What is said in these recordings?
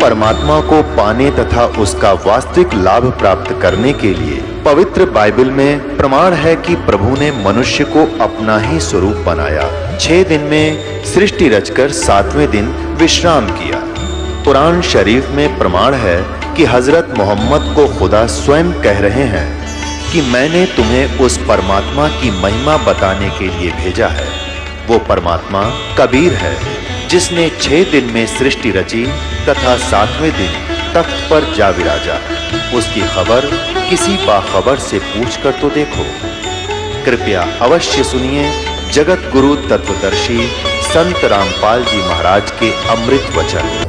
परमात्मा को पाने तथा उसका वास्तविक लाभ प्राप्त करने के लिए पवित्र बाइबल में प्रमाण है कि प्रभु ने मनुष्य को अपना ही स्वरूप बनाया। 6 दिन में सृष्टि रचकर 7वें दिन विश्राम किया। कुरान शरीफ में प्रमाण है कि हजरत मोहम्मद को खुदा स्वयं कह रहे हैं कि मैंने तुम्हें उस परमात्मा की महिमा बताने के लिए भेजा है। वो परमात्मा कबीर है जिसने 6 दिन में सृष्टि रची तथा 7वें दिन तख्त पर जा विराजा। उसकी खबर किसी बाखबर से पूछ कर तो देखो। कृपया अवश्य सुनिए जगत गुरु तत्वदर्शी संत रामपाल जी महाराज के अमृत वचन।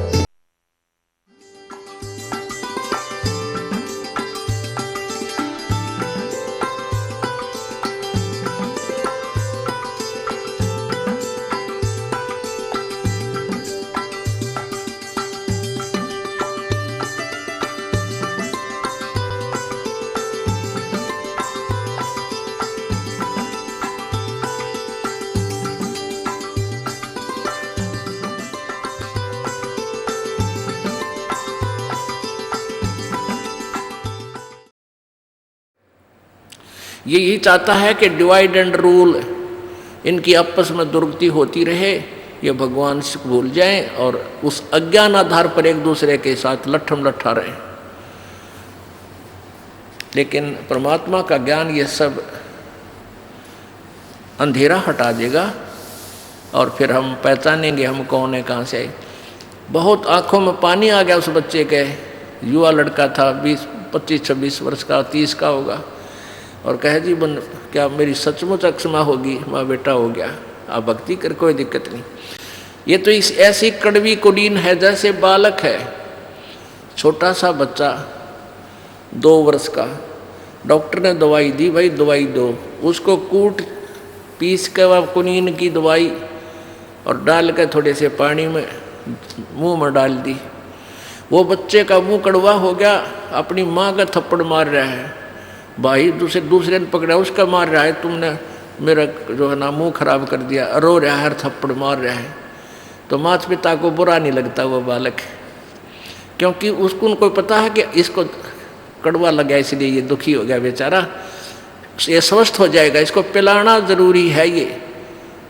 ये यही चाहता है कि डिवाइड एंड रूल इनकी आपस में दुर्गति होती रहे, ये भगवान से भूल जाएं और उस अज्ञान आधार पर एक दूसरे के साथ लट्ठम लट्ठा रहे। लेकिन परमात्मा का ज्ञान ये सब अंधेरा हटा देगा और फिर हम पहचानेंगे हम कौन है, कहाँ से आए। बहुत आंखों में पानी आ गया उस बच्चे के, युवा लड़का था, 25-26 वर्ष का, 30 का होगा, और कहे जी बन क्या मेरी सचमुच अक्षमा होगी, माँ बेटा हो गया, आप भक्ति कर, कोई दिक्कत नहीं। ये तो इस ऐसी कड़वी कुलीन है जैसे बालक है, छोटा सा बच्चा 2 वर्ष का, डॉक्टर ने दवाई दी, भाई दवाई दो, उसको कूट पीस के वह कुनीन की दवाई और डाल के थोड़े से पानी में मुंह में डाल दी। वो बच्चे का मुंह कड़वा हो गया, अपनी माँ का थप्पड़ मार रहा है, भाई दूसरे ने पकड़ा उसका मार रहा है, तुमने मेरा जो है ना मुंह खराब कर दिया, रो रहा है, थप्पड़ मार रहा है। तो माता पिता को बुरा नहीं लगता वो बालक, क्योंकि उसको उनको पता है कि इसको कड़वा लगा इसलिए ये दुखी हो गया बेचारा, ये स्वस्थ हो जाएगा, इसको पिलाना जरूरी है,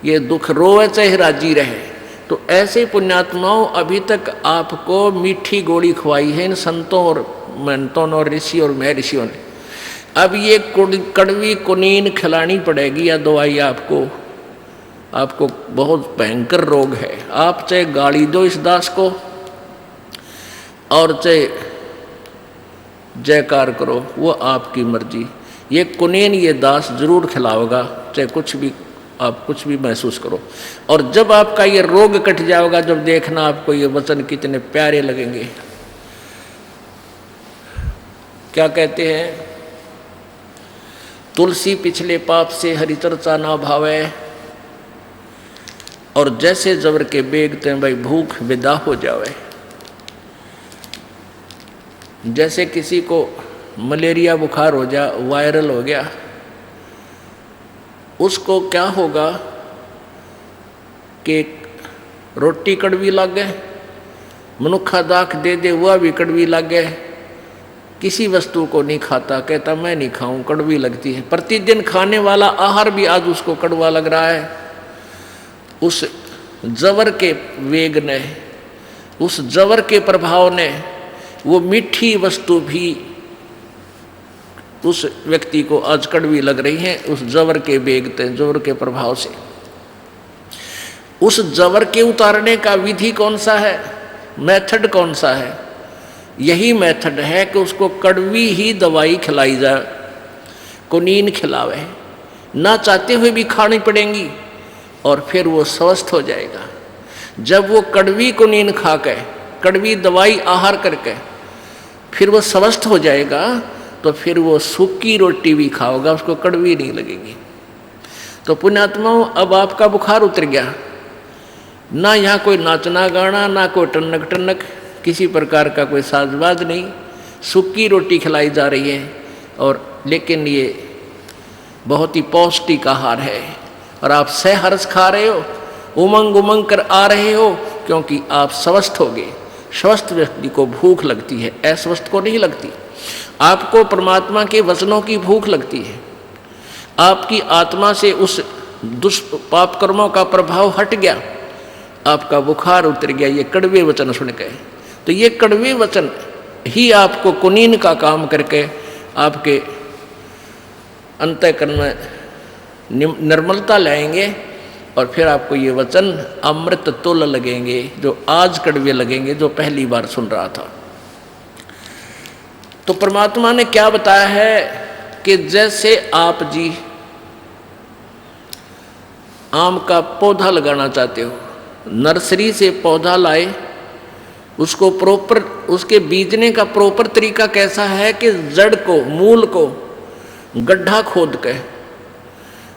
ये दुख रोए चाहे राजी रहे। तो ऐसे पुण्यात्माओं अभी तक आपको मीठी गोली खवाई है इन संतों और महंतों और ऋषि और महर्षियों ने। अब ये कड़वी कुनीन खिलानी पड़ेगी या दवाई आपको बहुत भयंकर रोग है। आप चाहे गाली दो इस दास को और चाहे जयकार करो, वो आपकी मर्जी। ये कुनीन ये दास जरूर खिलाओगा, चाहे कुछ भी आप कुछ भी महसूस करो। और जब आपका ये रोग कट जाएगा, जब देखना आपको ये वचन कितने प्यारे लगेंगे। क्या कहते हैं, तुलसी पिछले पाप से हरि चर्चा ना भावे, और जैसे जबर के बेगते भाई भूख विदा हो जावे। जैसे किसी को मलेरिया बुखार हो जा, वायरल हो गया, उसको क्या होगा कि रोटी कड़वी लग गए, मनुखा दाख दे दे वह भी कड़वी लग गए, किसी वस्तु को नहीं खाता, कहता मैं नहीं खाऊं, कड़वी लगती है। प्रतिदिन खाने वाला आहार भी आज उसको कड़वा लग रहा है। उस जवर के वेग ने, उस जवर के प्रभाव ने वो मीठी वस्तु भी उस व्यक्ति को आज कड़वी लग रही है, उस जवर के बेगते, जवर के प्रभाव से। उस जवर के उतारने का विधि कौन सा है, मेथड कौन सा है? यही मेथड है कि उसको कड़वी ही दवाई खिलाई जाए, कुनीन खिलावे, ना चाहते हुए भी खानी पड़ेंगी और फिर वो स्वस्थ हो जाएगा। जब वो कड़वी कुनीन खा के, कड़वी दवाई आहार करके फिर वो स्वस्थ हो जाएगा, तो फिर वो सूखी रोटी भी खाओगा, उसको कड़वी नहीं लगेगी। तो पुण्यात्माओं, अब आपका बुखार उतर गया, ना यहाँ कोई नाचना गाना, ना कोई टनक टनक, किसी प्रकार का कोई साजबाज नहीं, सूखी रोटी खिलाई जा रही है। और लेकिन ये बहुत ही पौष्टिक आहार है और आप सहर्ष खा रहे हो, उमंग उमंग कर आ रहे हो, क्योंकि आप स्वस्थ हो गए, स्वस्थ व्यक्ति को भूख लगती है, अस्वस्थ को नहीं लगती। आपको परमात्मा के वचनों की भूख लगती है, आपकी आत्मा से उस पाप कर्मों का प्रभाव हट गया, आपका बुखार उतर गया ये कड़वे वचन सुन के। तो ये कड़वे वचन ही आपको कुनीन का काम करके आपके अंतःकरण में निर्मलता लाएंगे, और फिर आपको ये वचन अमृत तुल्य लगेंगे, जो आज कड़वे लगेंगे, जो पहली बार सुन रहा था। तो परमात्मा ने क्या बताया है कि जैसे आप जी आम का पौधा लगाना चाहते हो, नर्सरी से पौधा लाए, उसको प्रॉपर, उसके बीजने का प्रॉपर तरीका कैसा है कि जड़ को, मूल को गड्ढा खोद के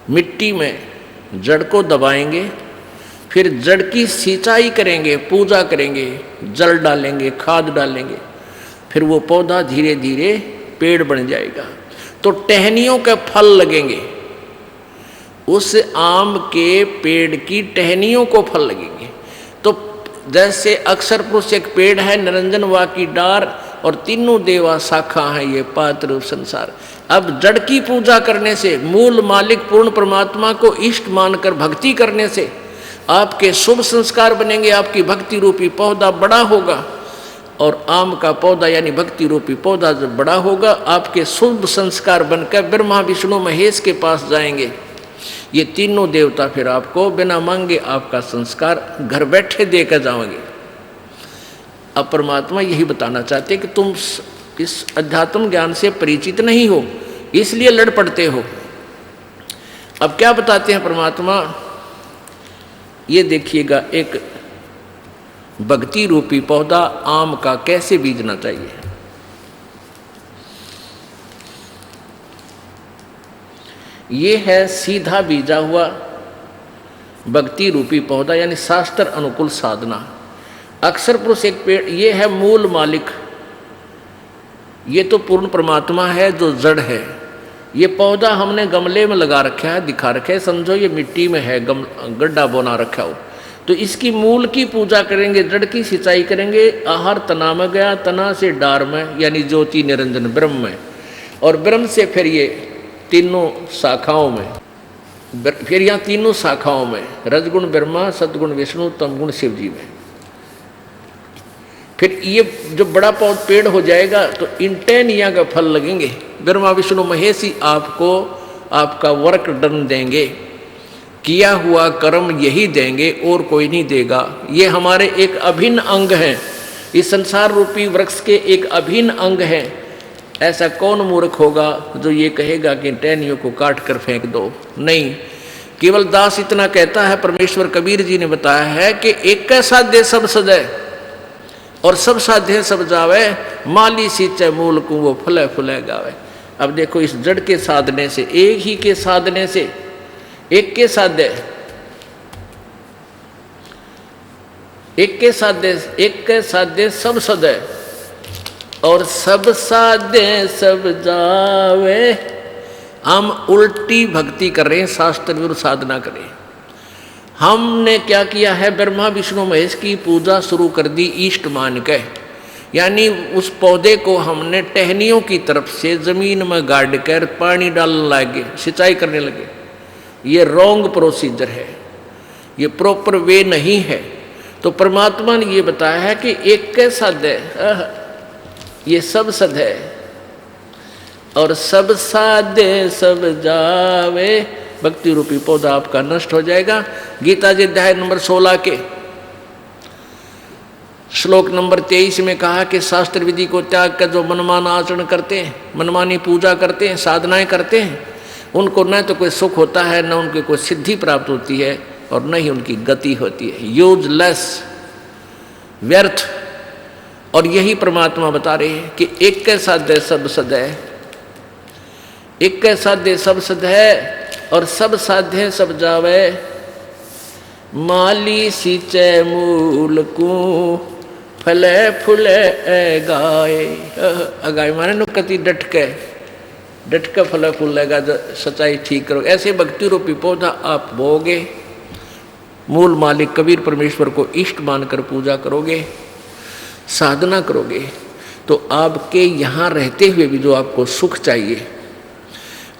मिट्टी में जड़ को दबाएंगे, फिर जड़ की सिंचाई करेंगे, पूजा करेंगे, जल डालेंगे, खाद डालेंगे, फिर वो पौधा धीरे धीरे पेड़ बन जाएगा। तो टहनियों के फल लगेंगे, उस आम के पेड़ की टहनियों को फल लगेंगे। तो जैसे अक्षर पुरुष एक पेड़ है, निरंजन वा की डार, और तीनों देवा शाखा है ये पात्र संसार। अब जड़ की पूजा करने से, मूल मालिक पूर्ण परमात्मा को इष्ट मानकर भक्ति करने से आपके शुभ संस्कार बनेंगे, आपकी भक्ति रूपी पौधा बड़ा होगा, और आम का पौधा यानी भक्ति रूपी पौधा जब बड़ा होगा, आपके शुभ संस्कार बनकर ब्रह्मा विष्णु महेश के पास जाएंगे। ये तीनों देवता फिर आपको बिना मांगे आपका संस्कार घर बैठे देकर जाओगे। अब परमात्मा यही बताना चाहते कि तुम इस अध्यात्म ज्ञान से परिचित नहीं हो, इसलिए लड़ पड़ते हो। अब क्या बताते हैं परमात्मा, ये देखिएगा एक भक्ति रूपी पौधा आम का कैसे बीजना चाहिए। ये है सीधा बीजा हुआ भक्ति रूपी पौधा, यानी शास्त्र अनुकूल साधना। अक्षर पुरुष एक पेड़, ये है मूल मालिक, ये तो पूर्ण परमात्मा है जो जड़ है। ये पौधा हमने गमले में लगा रखा है, दिखा रखा है, समझो ये मिट्टी में है, गड्ढा बना रखा हो। तो इसकी मूल की पूजा करेंगे, जड़ की सिंचाई करेंगे। आहार तना में गया, तना से डार में, यानी ज्योति निरंजन ब्रह्म में, और ब्रह्म से फिर ये तीनों शाखाओं में, फिर यहाँ तीनों शाखाओं में रजगुण ब्रह्मा, सदगुण विष्णु, तमगुण शिव जी में। फिर ये जो बड़ा पेड़ हो जाएगा तो इन टहनियाँ का फल लगेंगे। ब्रह्मा विष्णु महेश ही आपको आपका वर्क डन देंगे, किया हुआ कर्म यही देंगे, और कोई नहीं देगा। ये हमारे एक अभिन्न अंग हैं, इस संसार रूपी वृक्ष के एक अभिन्न अंग हैं। ऐसा कौन मूर्ख होगा जो ये कहेगा कि टहनियों को काट कर फेंक दो? नहीं, केवल दास इतना कहता है। परमेश्वर कबीर जी ने बताया है कि एक साध्य सब सदै, और सब साध्य सब जावे, माली सींचे मूल को वो फले फुले गावे। अब देखो, इस जड़ के साधने से, एक ही के साधने से, एक के साध्य, एक के साध्य, एक के साध्य सब सदै, और सब साध्य सब जावे। हम उल्टी भक्ति कर रहे हैं, शास्त्र विरुद्ध साधना कर रहे हैं। हमने क्या किया है, ब्रह्मा विष्णु महेश की पूजा शुरू कर दी इष्ट मान के, यानी उस पौधे को हमने टहनियों की तरफ से जमीन में गाड़ कर पानी डालने लगे, सिंचाई करने लगे। ये रॉन्ग प्रोसीजर है, ये प्रॉपर वे नहीं है। तो परमात्मा ने ये बताया है कि एक के साध्य, ये सब सद है, और सब साध्य सब जावे। भक्ति रूपी पौधा आपका नष्ट हो जाएगा। गीता जी अध्याय नंबर 16 के श्लोक नंबर 23 में कहा कि शास्त्र विधि को त्याग कर जो मनमाना आचरण करते हैं, मनमानी पूजा करते हैं, साधनाएं करते हैं, उनको न तो कोई सुख होता है, न उनकी कोई सिद्धि प्राप्त होती है, और न ही उनकी गति होती है। यूजलेस, व्यर्थ। और यही परमात्मा बता रहे हैं कि एक के साध्य सब सद है, एक के साध्य सब सद है, और सब साध्य सब जावे। माली सींचे मूल को फले फुले गाए। अगाए माने नु कति डट के फले फूलेगा, सच्चाई ठीक करो। ऐसे भक्ति रूपी पौधा आप बोगे, मूल मालिक कबीर परमेश्वर को इष्ट मानकर पूजा करोगे। साधना करोगे तो आपके यहाँ रहते हुए भी जो आपको सुख चाहिए,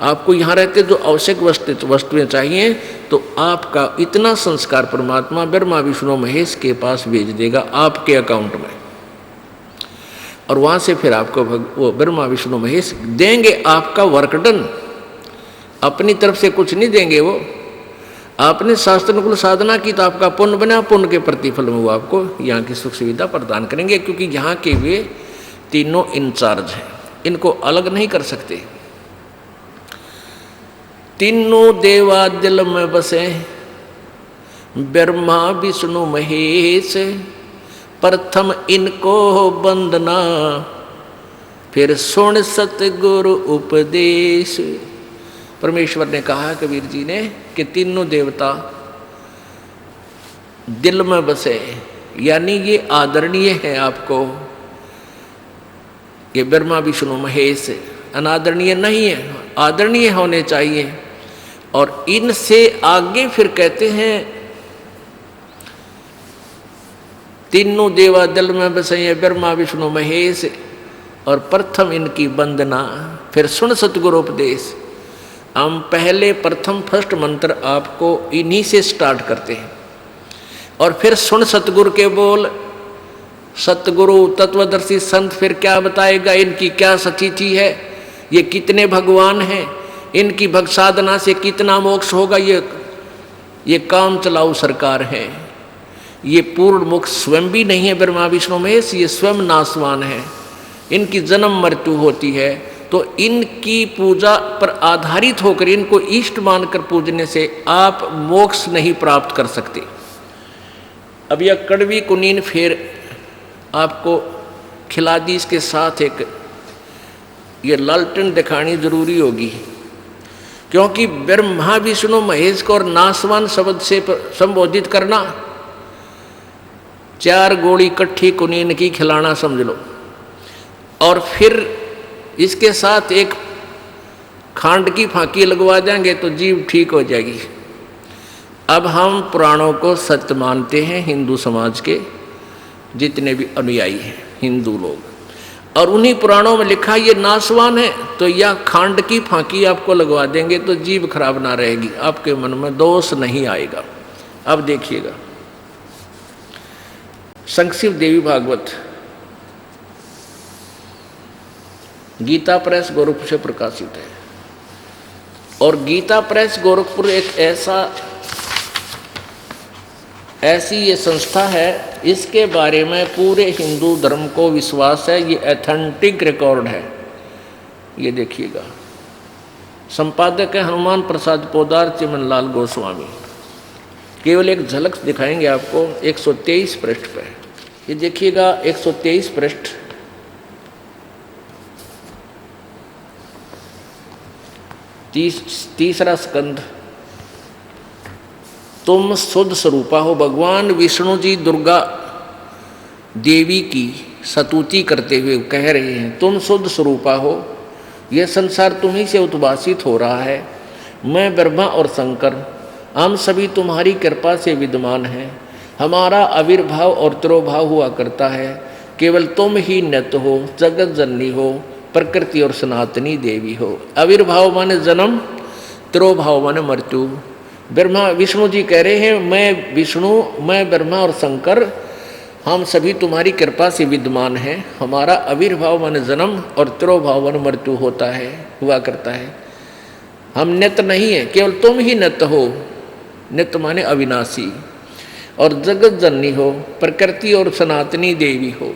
आपको यहाँ रहते जो आवश्यक वस्तुएं चाहिए, तो आपका इतना संस्कार परमात्मा ब्रह्मा विष्णु महेश के पास भेज देगा आपके अकाउंट में, और वहाँ से फिर आपको वो ब्रह्मा विष्णु महेश देंगे आपका वर्क डन। अपनी तरफ से कुछ नहीं देंगे वो, आपने शास्त्रानुकूल साधना की तो आपका पुण्य बना, पुण्य के प्रतिफल में वो आपको यहाँ की सुख सुविधा प्रदान करेंगे, क्योंकि यहाँ के वे तीनों इंचार्ज हैं, इनको अलग नहीं कर सकते। तीनों देवा दिल में बसे ब्रह्मा विष्णु महेश, प्रथम इनको वंदना फिर सुन सतगुरु उपदेश। परमेश्वर ने कहा कबीर जी ने कि तीनों देवता दिल में बसे, यानी ये आदरणीय है आपको, ये ब्रह्मा विष्णु महेश अनादरणीय नहीं है, आदरणीय होने चाहिए। और इनसे आगे फिर कहते हैं तीनों देवा दिल में बसे ब्रह्मा विष्णु महेश, और प्रथम इनकी वंदना फिर सुन सतगुरु उपदेश। हम पहले प्रथम फर्स्ट मंत्र आपको इन्हीं से स्टार्ट करते हैं, और फिर सुन सतगुरु के बोल। सतगुरु तत्वदर्शी संत फिर क्या बताएगा, इनकी क्या सचिति है, ये कितने भगवान हैं, इनकी भक्त साधना से कितना मोक्ष होगा, ये काम चलाऊ सरकार है, ये पूर्ण मुख स्वयं भी नहीं है ब्रह्मा विष्णु महेश, ये स्वयं नाशवान है, इनकी जन्म मृत्यु होती है। तो इनकी पूजा पर आधारित होकर इनको इष्ट मानकर पूजने से आप मोक्ष नहीं प्राप्त कर सकते। अब यह कड़वी कुनीन फिर आपको खिला दी, इसके साथ एक ये लालटेन दिखानी जरूरी होगी, क्योंकि ब्रह्मा विष्णु महेश को और नासवान शब्द से संबोधित करना, 4 गोली इकट्ठी कुनीन की खिलाना समझ लो, और फिर इसके साथ एक खांड की फांकी लगवा देंगे तो जीव ठीक हो जाएगी। अब हम पुराणों को सत्य मानते हैं, हिंदू समाज के जितने भी अनुयायी हैं हिंदू लोग, और उन्हीं पुराणों में लिखा ये नासवान है, तो यह खांड की फांकी आपको लगवा देंगे तो जीव खराब ना रहेगी, आपके मन में दोष नहीं आएगा। अब देखिएगा संक्षिप्त देवी भागवत गीता प्रेस गोरखपुर से प्रकाशित है, और गीता प्रेस गोरखपुर एक ऐसी ये संस्था है, इसके बारे में पूरे हिंदू धर्म को विश्वास है, ये ऑथेंटिक रिकॉर्ड है। ये देखिएगा, संपादक है हनुमान प्रसाद पोदार चिमनलाल गोस्वामी। केवल एक झलक दिखाएंगे आपको 123 पृष्ठ पे। ये देखिएगा 123 पृष्ठ, तीसरा स्कंध। तुम शुद्ध स्वरूपा हो। भगवान विष्णु जी दुर्गा देवी की स्तुति करते हुए कह रहे हैं, तुम शुद्ध स्वरूपा हो, यह संसार तुम्ही से उद्भासित हो रहा है। मैं ब्रह्मा और शंकर हम सभी तुम्हारी कृपा से विद्यमान हैं। हमारा आविर्भाव और तिरोभाव हुआ करता है। केवल तुम ही नित्य हो, जगत जननी हो, प्रकृति और सनातनी देवी हो। आविर्भाव माने जन्म, तिरोभाव माने मृत्यु। ब्रह्मा विष्णु जी कह रहे हैं, मैं विष्णु, मैं ब्रह्मा और शंकर हम सभी तुम्हारी कृपा से विद्यमान हैं। हमारा आविर्भाव माने जन्म और तिरोभाव माने मृत्यु होता है, हुआ करता है। हम नित्य नहीं है, केवल तुम ही नित्य हो। नित्य माने अविनाशी। और जगत जननी हो, प्रकृति और सनातनी देवी हो।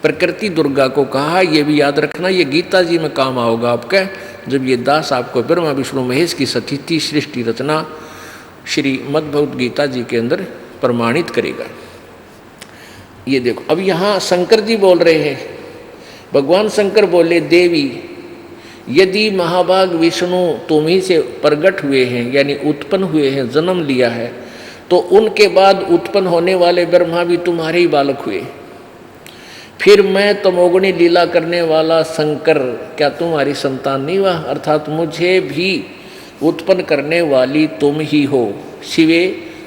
प्रकृति दुर्गा को कहा, ये भी याद रखना, ये गीता जी में काम आओगा आपका, जब ये दास आपको ब्रह्मा विष्णु महेश की स्थिति सृष्टि रचना श्रीमद् भगवद गीता जी के अंदर प्रमाणित करेगा। ये देखो, अब यहाँ शंकर जी बोल रहे हैं, भगवान शंकर बोले, देवी यदि महाभाग विष्णु तुम ही से प्रकट हुए हैं, यानी उत्पन्न हुए हैं, जन्म लिया है, तो उनके बाद उत्पन्न होने वाले ब्रह्मा भी तुम्हारे ही बालक हुए। फिर मैं तमोगुणी लीला करने वाला शंकर क्या तुम्हारी संतान नहीं हुआ? अर्थात मुझे भी उत्पन्न करने वाली तुम ही हो। शिवे,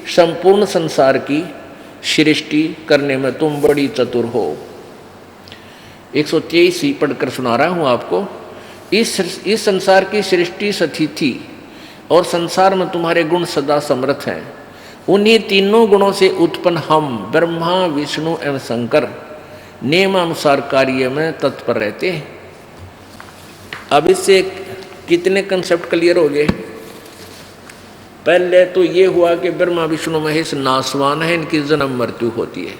संपूर्ण संसार की सृष्टि करने में तुम बड़ी चतुर हो। 123 ही पढ़कर सुना रहा हूँ आपको। इस संसार की सृष्टि सतिथि और संसार में तुम्हारे गुण सदा समर्थ हैं। उन्हीं तीनों गुणों से उत्पन्न हम ब्रह्मा विष्णु एवं शंकर नियमानुसार कार्य में तत्पर रहते हैं। अब इससे कितने कंसेप्ट क्लियर हो गए? पहले तो ये हुआ कि ब्रह्मा विष्णु महेश नासवान है, इनकी जन्म मृत्यु होती है।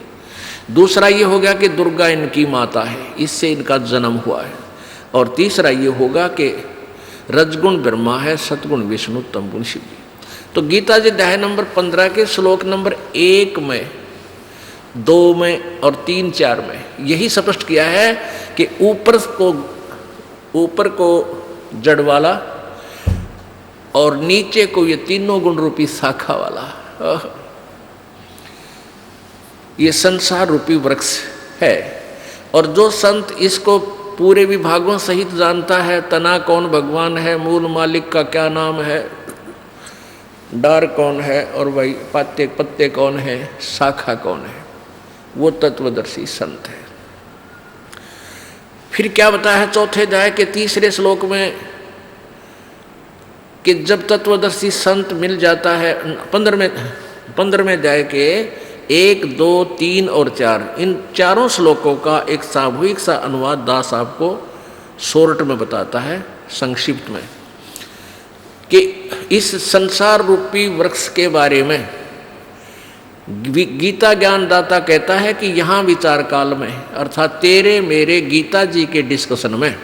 दूसरा ये हो गया कि दुर्गा इनकी माता है, इससे इनका जन्म हुआ है। और तीसरा ये होगा कि रजगुण ब्रह्मा है, सतगुण विष्णु, तमगुण शिव। तो गीता जी अध्याय नंबर 15 के श्लोक नंबर 1 में, 2 में और 3, 4 में यही स्पष्ट किया है कि ऊपर को जड़ वाला और नीचे को ये तीनों गुण रूपी शाखा वाला, ये संसार रूपी वृक्ष है। और जो संत इसको पूरे विभागों सहित जानता है, तना कौन भगवान है, मूल मालिक का क्या नाम है, डार कौन है और वही पत्ते कौन है, शाखा कौन है, वो तत्वदर्शी संत है। फिर क्या बताया है चौथे अध्याय के 3 श्लोक में कि जब तत्वदर्शी संत मिल जाता है, 15वें अध्याय के 1, 2, 3 और 4, इन चारों श्लोकों का एक सामूहिक सा अनुवाद दास आपको शॉर्ट में बताता है, संक्षिप्त में, कि इस संसार रूपी वृक्ष के बारे में गीता ज्ञानदाता कहता है कि यहाँ विचार काल में, अर्थात तेरे मेरे गीता जी के डिस्कशन में,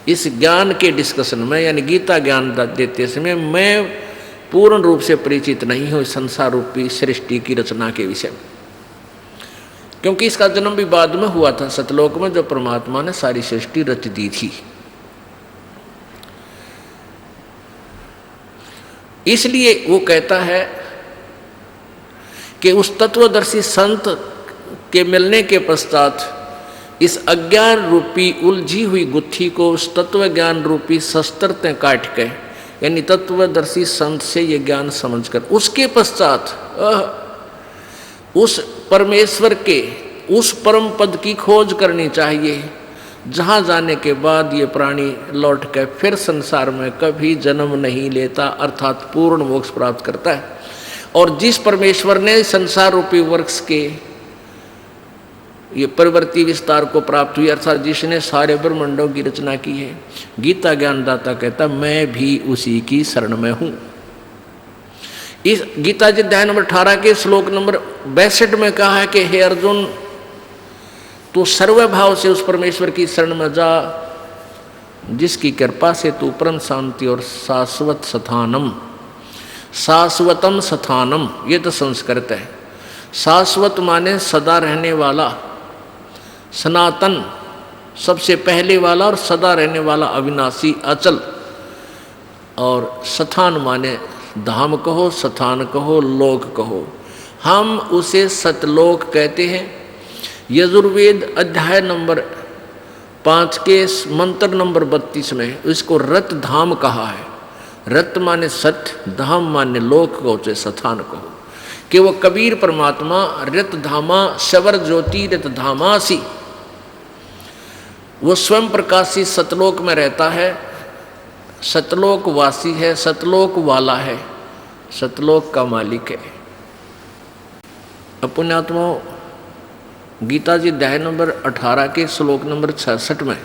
इस ज्ञान के डिस्कशन में, यानी गीता ज्ञान देते समय मैं पूर्ण रूप से परिचित नहीं हूँ संसार रूपी सृष्टि की रचना के विषय में, क्योंकि इसका जन्म भी बाद में हुआ था सतलोक में, जो परमात्मा ने सारी सृष्टि रच दी थी। इसलिए वो कहता है कि उस तत्वदर्शी संत के मिलने के पश्चात इस अज्ञान रूपी उलझी हुई गुत्थी को उस तत्व ज्ञान रूपी शस्त्रते काट के, यानी तत्वदर्शी संत से ये ज्ञान समझकर उसके पश्चात उस परमेश्वर के उस परम पद की खोज करनी चाहिए, जहाँ जाने के बाद ये प्राणी लौट के फिर संसार में कभी जन्म नहीं लेता, अर्थात पूर्ण मोक्ष प्राप्त करता है। और जिस परमेश्वर ने संसार रूपी वृक्ष के ये प्रवृत्ति विस्तार को प्राप्त हुई, अर्थात जिसने सारे ब्रह्मांडों की रचना की है, गीता ज्ञानदाता कहता मैं भी उसी की शरण में हूँ। इस गीता जी अध्याय नंबर 18 के श्लोक नंबर 62 में कहा है कि हे अर्जुन, तू सर्वभाव से उस परमेश्वर की शरण में जा, जिसकी कृपा से तू परम शांति और शाश्वत स्थानम, शाश्वतम स्थानम, ये तो संस्कृत है। शाश्वत माने सदा रहने वाला, सनातन सबसे पहले वाला और सदा रहने वाला, अविनाशी अचल। और स्थान माने धाम कहो, स्थान कहो, लोक कहो, हम उसे सतलोक कहते हैं। यजुर्वेद अध्याय नंबर 5 के मंत्र नंबर 32 में इसको रत धाम कहा है। रत माने सत्य, धाम माने लोक को, स्थान कहो, कि वो कबीर परमात्मा रत धामा शवर ज्योति रत धामासी, वो स्वयं प्रकाशी सतलोक में रहता है, सतलोक वासी है, सतलोक वाला है, सतलोक का मालिक है। पुण्यात्मा, गीता जी अध्याय नंबर 18 के श्लोक नंबर 66 में,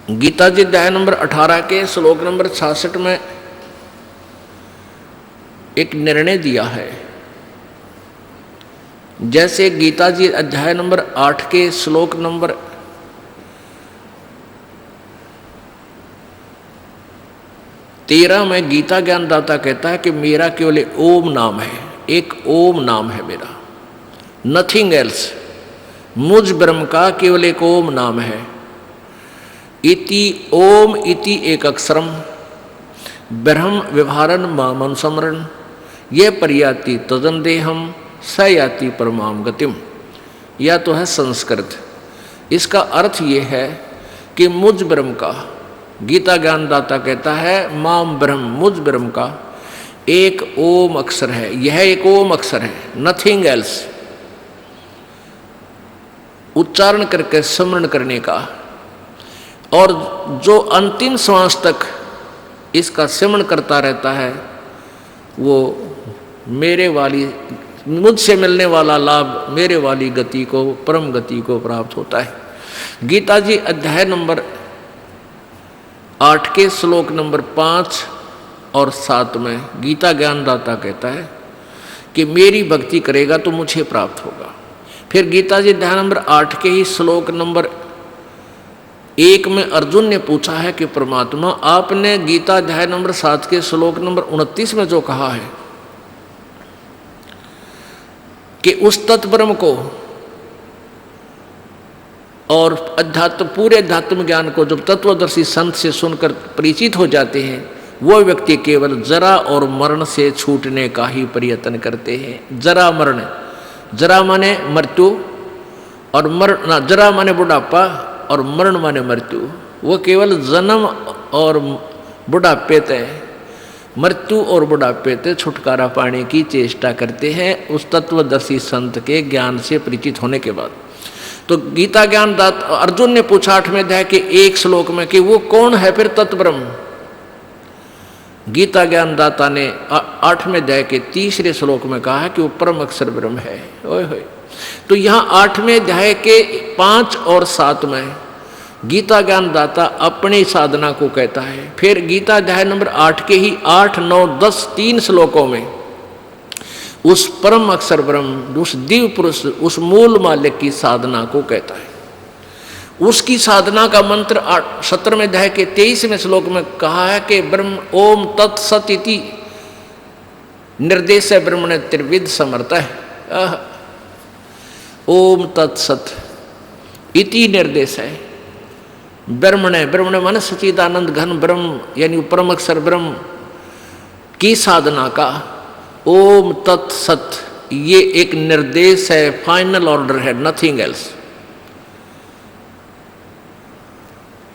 गीता जी अध्याय नंबर 18 के श्लोक नंबर 66 में एक निर्णय दिया है। जैसे गीता जी अध्याय नंबर 8 के श्लोक नंबर 13 में गीता ज्ञानदाता कहता है कि मेरा केवल ओम नाम है, एक ओम नाम है मेरा, नथिंग एल्स, मुझ ब्रह्म का केवल एक ओम नाम है। इति ओम इति एक अक्षरम ब्रह्म व्यवहारन मामन समरण, ये पर्याति तदन देहम स याति परमाम गतिम। या तो है संस्कृत, इसका अर्थ ये है कि मुझ ब्रह्म का, गीता ज्ञानदाता कहता है माम ब्रह्म, मुझ ब्रह्म का एक ओम अक्षर है, यह एक ओम अक्षर है, नथिंग एल्स। उच्चारण करके स्मरण करने का, और जो अंतिम श्वास तक इसका स्मरण करता रहता है वो मेरे वाली, मुझसे मिलने वाला लाभ, मेरे वाली गति को, परम गति को प्राप्त होता है। गीता जी अध्याय नंबर 8 के श्लोक नंबर 5 और 7 में गीता ज्ञानदाता कहता है कि मेरी भक्ति करेगा तो मुझे प्राप्त होगा। फिर गीता जी अध्याय नंबर 8 के ही श्लोक नंबर 1 में अर्जुन ने पूछा है कि परमात्मा आपने गीता अध्याय नंबर 7 के श्लोक नंबर 29 में जो कहा है कि उस तत्ब्रह्म को और अध्यात्म, पूरे अध्यात्म ज्ञान को जब तत्वदर्शी संत से सुनकर परिचित हो जाते हैं वो व्यक्ति केवल जरा और मरण से छूटने का ही प्रयत्न करते हैं। जरा मरण, जरा माने मृत्यु और मरण, जरा माने बुढ़ापा और मरण माने मृत्यु। वो केवल जन्म और बुढ़ापे तय, मृत्यु और बुढ़ापे से छुटकारा पाने की चेष्टा करते हैं उस तत्वदर्शी संत के ज्ञान से परिचित होने के बाद। तो गीता ज्ञानदाता अर्जुन ने पूछा 8वें अध्याय के 1 श्लोक में कि वो कौन है फिर तत्ब्रह्म। गीता ज्ञानदाता ने 8वें अध्याय के 3रे श्लोक में कहा है कि वो परम अक्षर ब्रह्म है। ओए होए। तो यहाँ 8वें अध्याय के 5 और 7 में गीता ज्ञानदाता अपनी साधना को कहता है। फिर गीता अध्याय नंबर 8 के ही 8, 9, 10 3 श्लोकों में उस परम अक्षर ब्रह्म, उस दिव्य पुरुष, उस मूल मालिक की साधना को कहता है। उसकी साधना का मंत्र 17वें अध्याय के 23वें श्लोक में कहा है कि ब्रह्म ओम तत्सत इति निर्देश ब्रह्म ने त्रिविध समर्थ है। ओम तत्सत इति निर्देश है ब्रह्म ने मन सच्चिदानंद घन ब्रह्म यानी परम अक्षर ब्रह्म की साधना का ओम तत्सत, ये एक निर्देश है, फाइनल ऑर्डर है, नथिंग एल्स।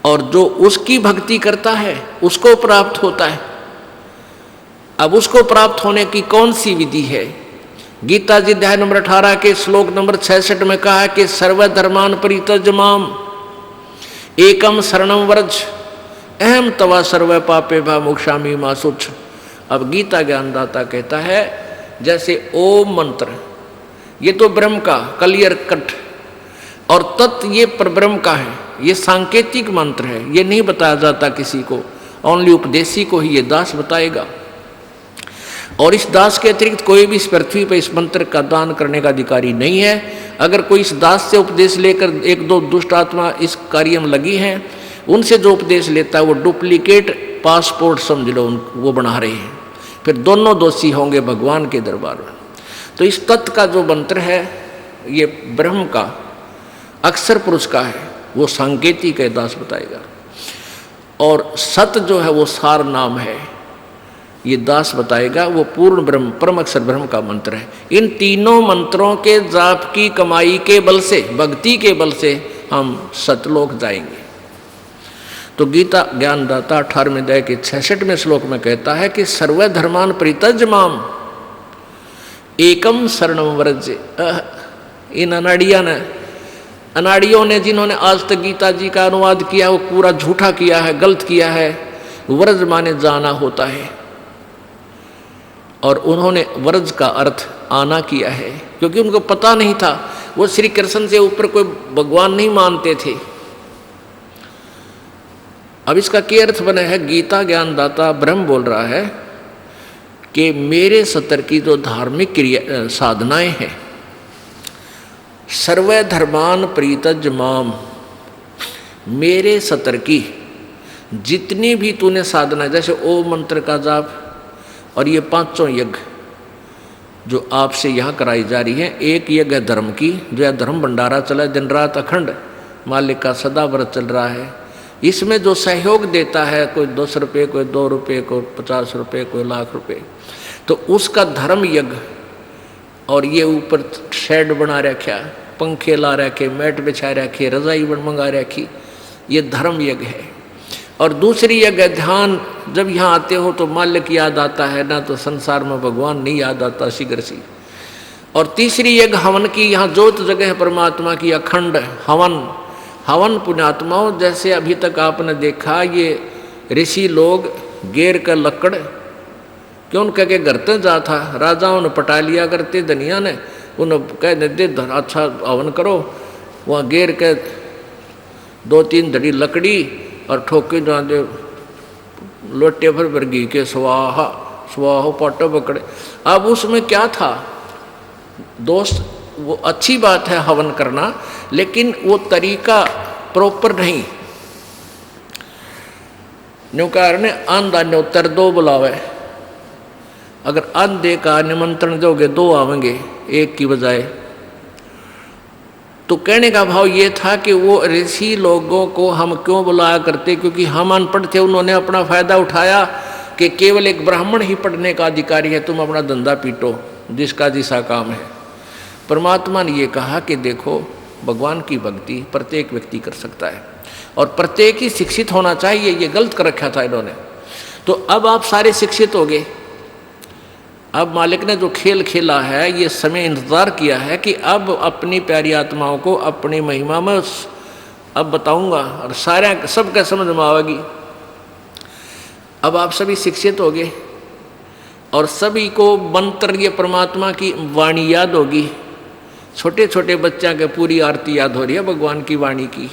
और जो उसकी भक्ति करता है उसको प्राप्त होता है। अब उसको प्राप्त होने की कौन सी विधि है? गीता जी अध्याय नंबर 18 के श्लोक नंबर 66 में कहा है कि सर्वधर्मान परित्यज्य माम एकम शरणम व्रज अहम तवा सर्व पापे भा मोक्षामि मा शुच। अब गीता ज्ञानदाता कहता है जैसे ओम मंत्र ये तो ब्रह्म का क्लियर कट, और तत्व ये परब्रह्म का है, ये सांकेतिक मंत्र है, ये नहीं बताया जाता किसी को, ओनली उपदेशी को ही ये दास बताएगा। और इस दास के अतिरिक्त कोई भी इस पृथ्वी पर इस मंत्र का दान करने का अधिकारी नहीं है। अगर कोई इस दास से उपदेश लेकर 1-2 दुष्ट आत्मा इस कार्य में लगी हैं, उनसे जो उपदेश लेता है वो डुप्लीकेट पासपोर्ट समझ लो वो बना रहे हैं, फिर दोनों दोषी होंगे भगवान के दरबार में। तो इस तत्व का जो मंत्र है ये ब्रह्म का अक्षर पुरुष का है, वो सांकेतिक है, दास बताएगा। और सत जो है वो सार नाम है, ये दास बताएगा, वो पूर्ण ब्रह्म परम अक्षर ब्रह्म का मंत्र है। इन तीनों मंत्रों के जाप की कमाई के बल से, भक्ति के बल से हम सतलोक जाएंगे। तो गीता ज्ञानदाता 18वें अध्याय के 66वें श्लोक में कहता है कि सर्वधर्मान परित्यज्य माम एकम शरणम व्रज। इन अनाड़ियों ने जिन्होंने आज तक गीता जी का अनुवाद किया वो पूरा झूठा किया है, गलत किया है। व्रज माने जाना होता है, और उन्होंने व्रज का अर्थ आना किया है, क्योंकि उनको पता नहीं था। वो श्री कृष्ण से ऊपर कोई भगवान नहीं मानते थे। अब इसका क्या अर्थ बना है? गीता ज्ञानदाता ब्रह्म बोल रहा है कि मेरे सतर की जो धार्मिक क्रिया साधनाएं हैं, सर्व धर्मान परित्यज्य माम, मेरे सतर की जितनी भी तूने साधना, जैसे ओम मंत्र का जाप और ये 5 यज्ञ जो आपसे यहाँ कराई जा रही है। एक यज्ञ है धर्म की, जो है धर्म भंडारा चला दिन रात अखंड, मालिक का सदा व्रत चल रहा है। इसमें जो सहयोग देता है, कोई 10 रुपये, कोई 2 रुपये, कोई 50 रुपये, कोई लाख रुपये, तो उसका धर्म यज्ञ। और ये ऊपर शेड बना रखा, पंखे ला रखे, मैट बिछा रखे, रजाई मंगा रखी, ये धर्म यज्ञ है। और दूसरी यज्ञ ध्यान, जब यहाँ आते हो तो मालिक याद आता है, ना तो संसार में भगवान नहीं याद आता शीघ्र सी। और तीसरी यज्ञ हवन की, यहाँ जोत जगह है परमात्मा की, अखंड हवन। हवन पुण्यात्माओं, जैसे अभी तक आपने देखा ये ऋषि लोग गेर का लकड़ क्यों कह के घर तक जा था, राजाओं ने पटा लिया करते, धनिया ने उन्हें कह देते अच्छा हवन करो, वहाँ गेर के 2-3 धड़ी लकड़ी और ठोके जा दे लोटे भर घी के स्वाहा स्वाहो पाटो पकड़े। अब उसमें क्या था दोस्त, वो अच्छी बात है हवन करना, लेकिन वो तरीका प्रॉपर नहीं। न्यू कारण आंधा न्यो तर 2 बुलावे, अगर आंधे का निमंत्रण दोगे 2 आवेंगे 1 की बजाय। तो कहने का भाव ये था कि वो ऋषि लोगों को हम क्यों बुलाया करते, क्योंकि हम अनपढ़ थे, उन्होंने अपना फायदा उठाया कि केवल एक ब्राह्मण ही पढ़ने का अधिकारी है, तुम अपना धंधा पीटो, जिसका जिसा काम है। परमात्मा ने ये कहा कि देखो भगवान की भक्ति प्रत्येक व्यक्ति कर सकता है और प्रत्येक ही शिक्षित होना चाहिए, ये गलत कर रखा था इन्होंने। तो अब आप सारे शिक्षित हो गए। अब मालिक ने जो खेल खेला है, ये समय इंतजार किया है कि अब अपनी प्यारी आत्माओं को अपनी महिमा में अब बताऊंगा और सारे सबका समझ में आएगी। अब आप सभी शिक्षित हो गए और सभी को मंत्र ये परमात्मा की वाणी याद होगी। छोटे छोटे बच्चा के पूरी आरती याद हो रही है भगवान की वाणी की।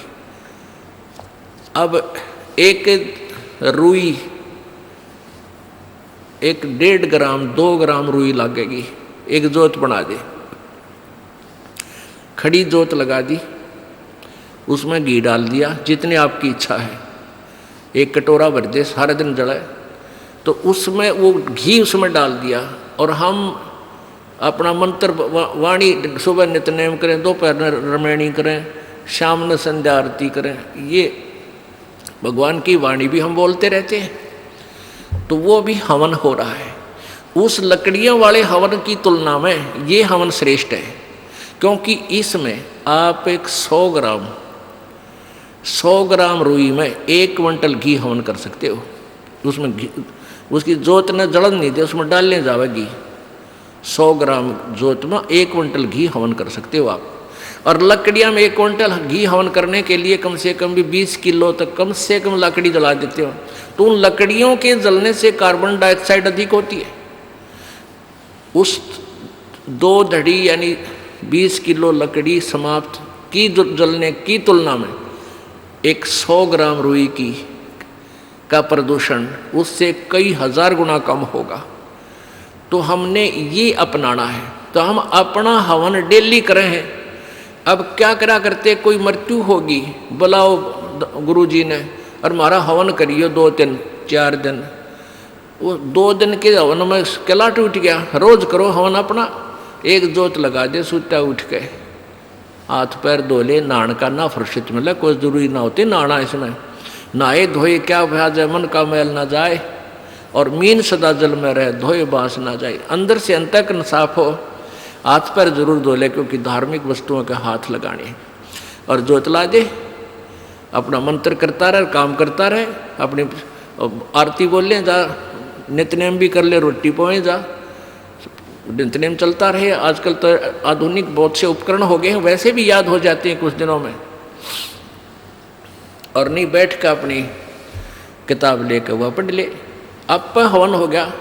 अब एक रुई, 1.5 ग्राम 2 ग्राम रुई लगेगी, एक जोत बना दे, खड़ी जोत लगा दी, उसमें घी डाल दिया जितनी आपकी इच्छा है, 1 कटोरा भर दे, सारे दिन जलाए। तो उसमें वो घी उसमें डाल दिया और हम अपना मंत्र वाणी सुबह नित्यनेम करें, दोपहर में रमैणी करें, शाम में संध्या आरती करें, ये भगवान की वाणी भी हम बोलते रहते हैं। तो वो भी हवन हो रहा है। उस लकड़ियों वाले हवन की तुलना में ये हवन श्रेष्ठ है, क्योंकि इसमें आप एक 100 ग्राम रुई में 1 क्विंटल घी हवन कर सकते हो। उसमें घी, उसकी जोत न जलन नहीं दे, उसमें डालने जाएगी। 100 ग्राम जोत में 1 क्विंटल घी हवन कर सकते हो आप। और लकड़ियाँ में 1 क्विंटल घी हवन करने के लिए कम से कम भी 20 किलो तक कम से कम लकड़ी जला देते हो। तो उन लकड़ियों के जलने से कार्बन डाइऑक्साइड अधिक होती है। उस 2 धड़ी यानी 20 किलो लकड़ी समाप्त की जलने की तुलना में 100 ग्राम रुई की का प्रदूषण उससे कई हजार गुना कम होगा। तो हमने ये अपनाना है। तो हम अपना हवन डेली करें हैं। अब क्या करा करते, कोई मृत्यु होगी, बुलाओ गुरुजी ने और हमारा हवन करियो 2 दिन 4 दिन। वो 2 दिन के हवन में किला टूट गया। रोज करो हवन अपना, एक जोत लगा दे, सुता उठ के हाथ पैर धो ले, नहान का ना फुर्सत मिले, कोई जरूरी ना होती नहाना। इसमें नहाए धोए क्या भ्याज है, मन का मैल ना जाए और मीन सदा जल में रहे, धोए बांस ना जाए। अंदर से अंत तक साफ हो, हाथ पैर जरूर धो ले, क्योंकि धार्मिक वस्तुओं के हाथ लगाने। और जोत ला दे, अपना मंत्र करता रहे, काम करता रहे, अपनी आरती बोल ले, जा नित्यनेम भी कर ले, रोटी पोए जा, नित्यनेम चलता रहे। आजकल तो आधुनिक बहुत से उपकरण हो गए हैं, वैसे भी याद हो जाते हैं कुछ दिनों में। और नहीं बैठ कर अपनी किताब लेकर वह पढ़ ले। अब पर हवन हो गया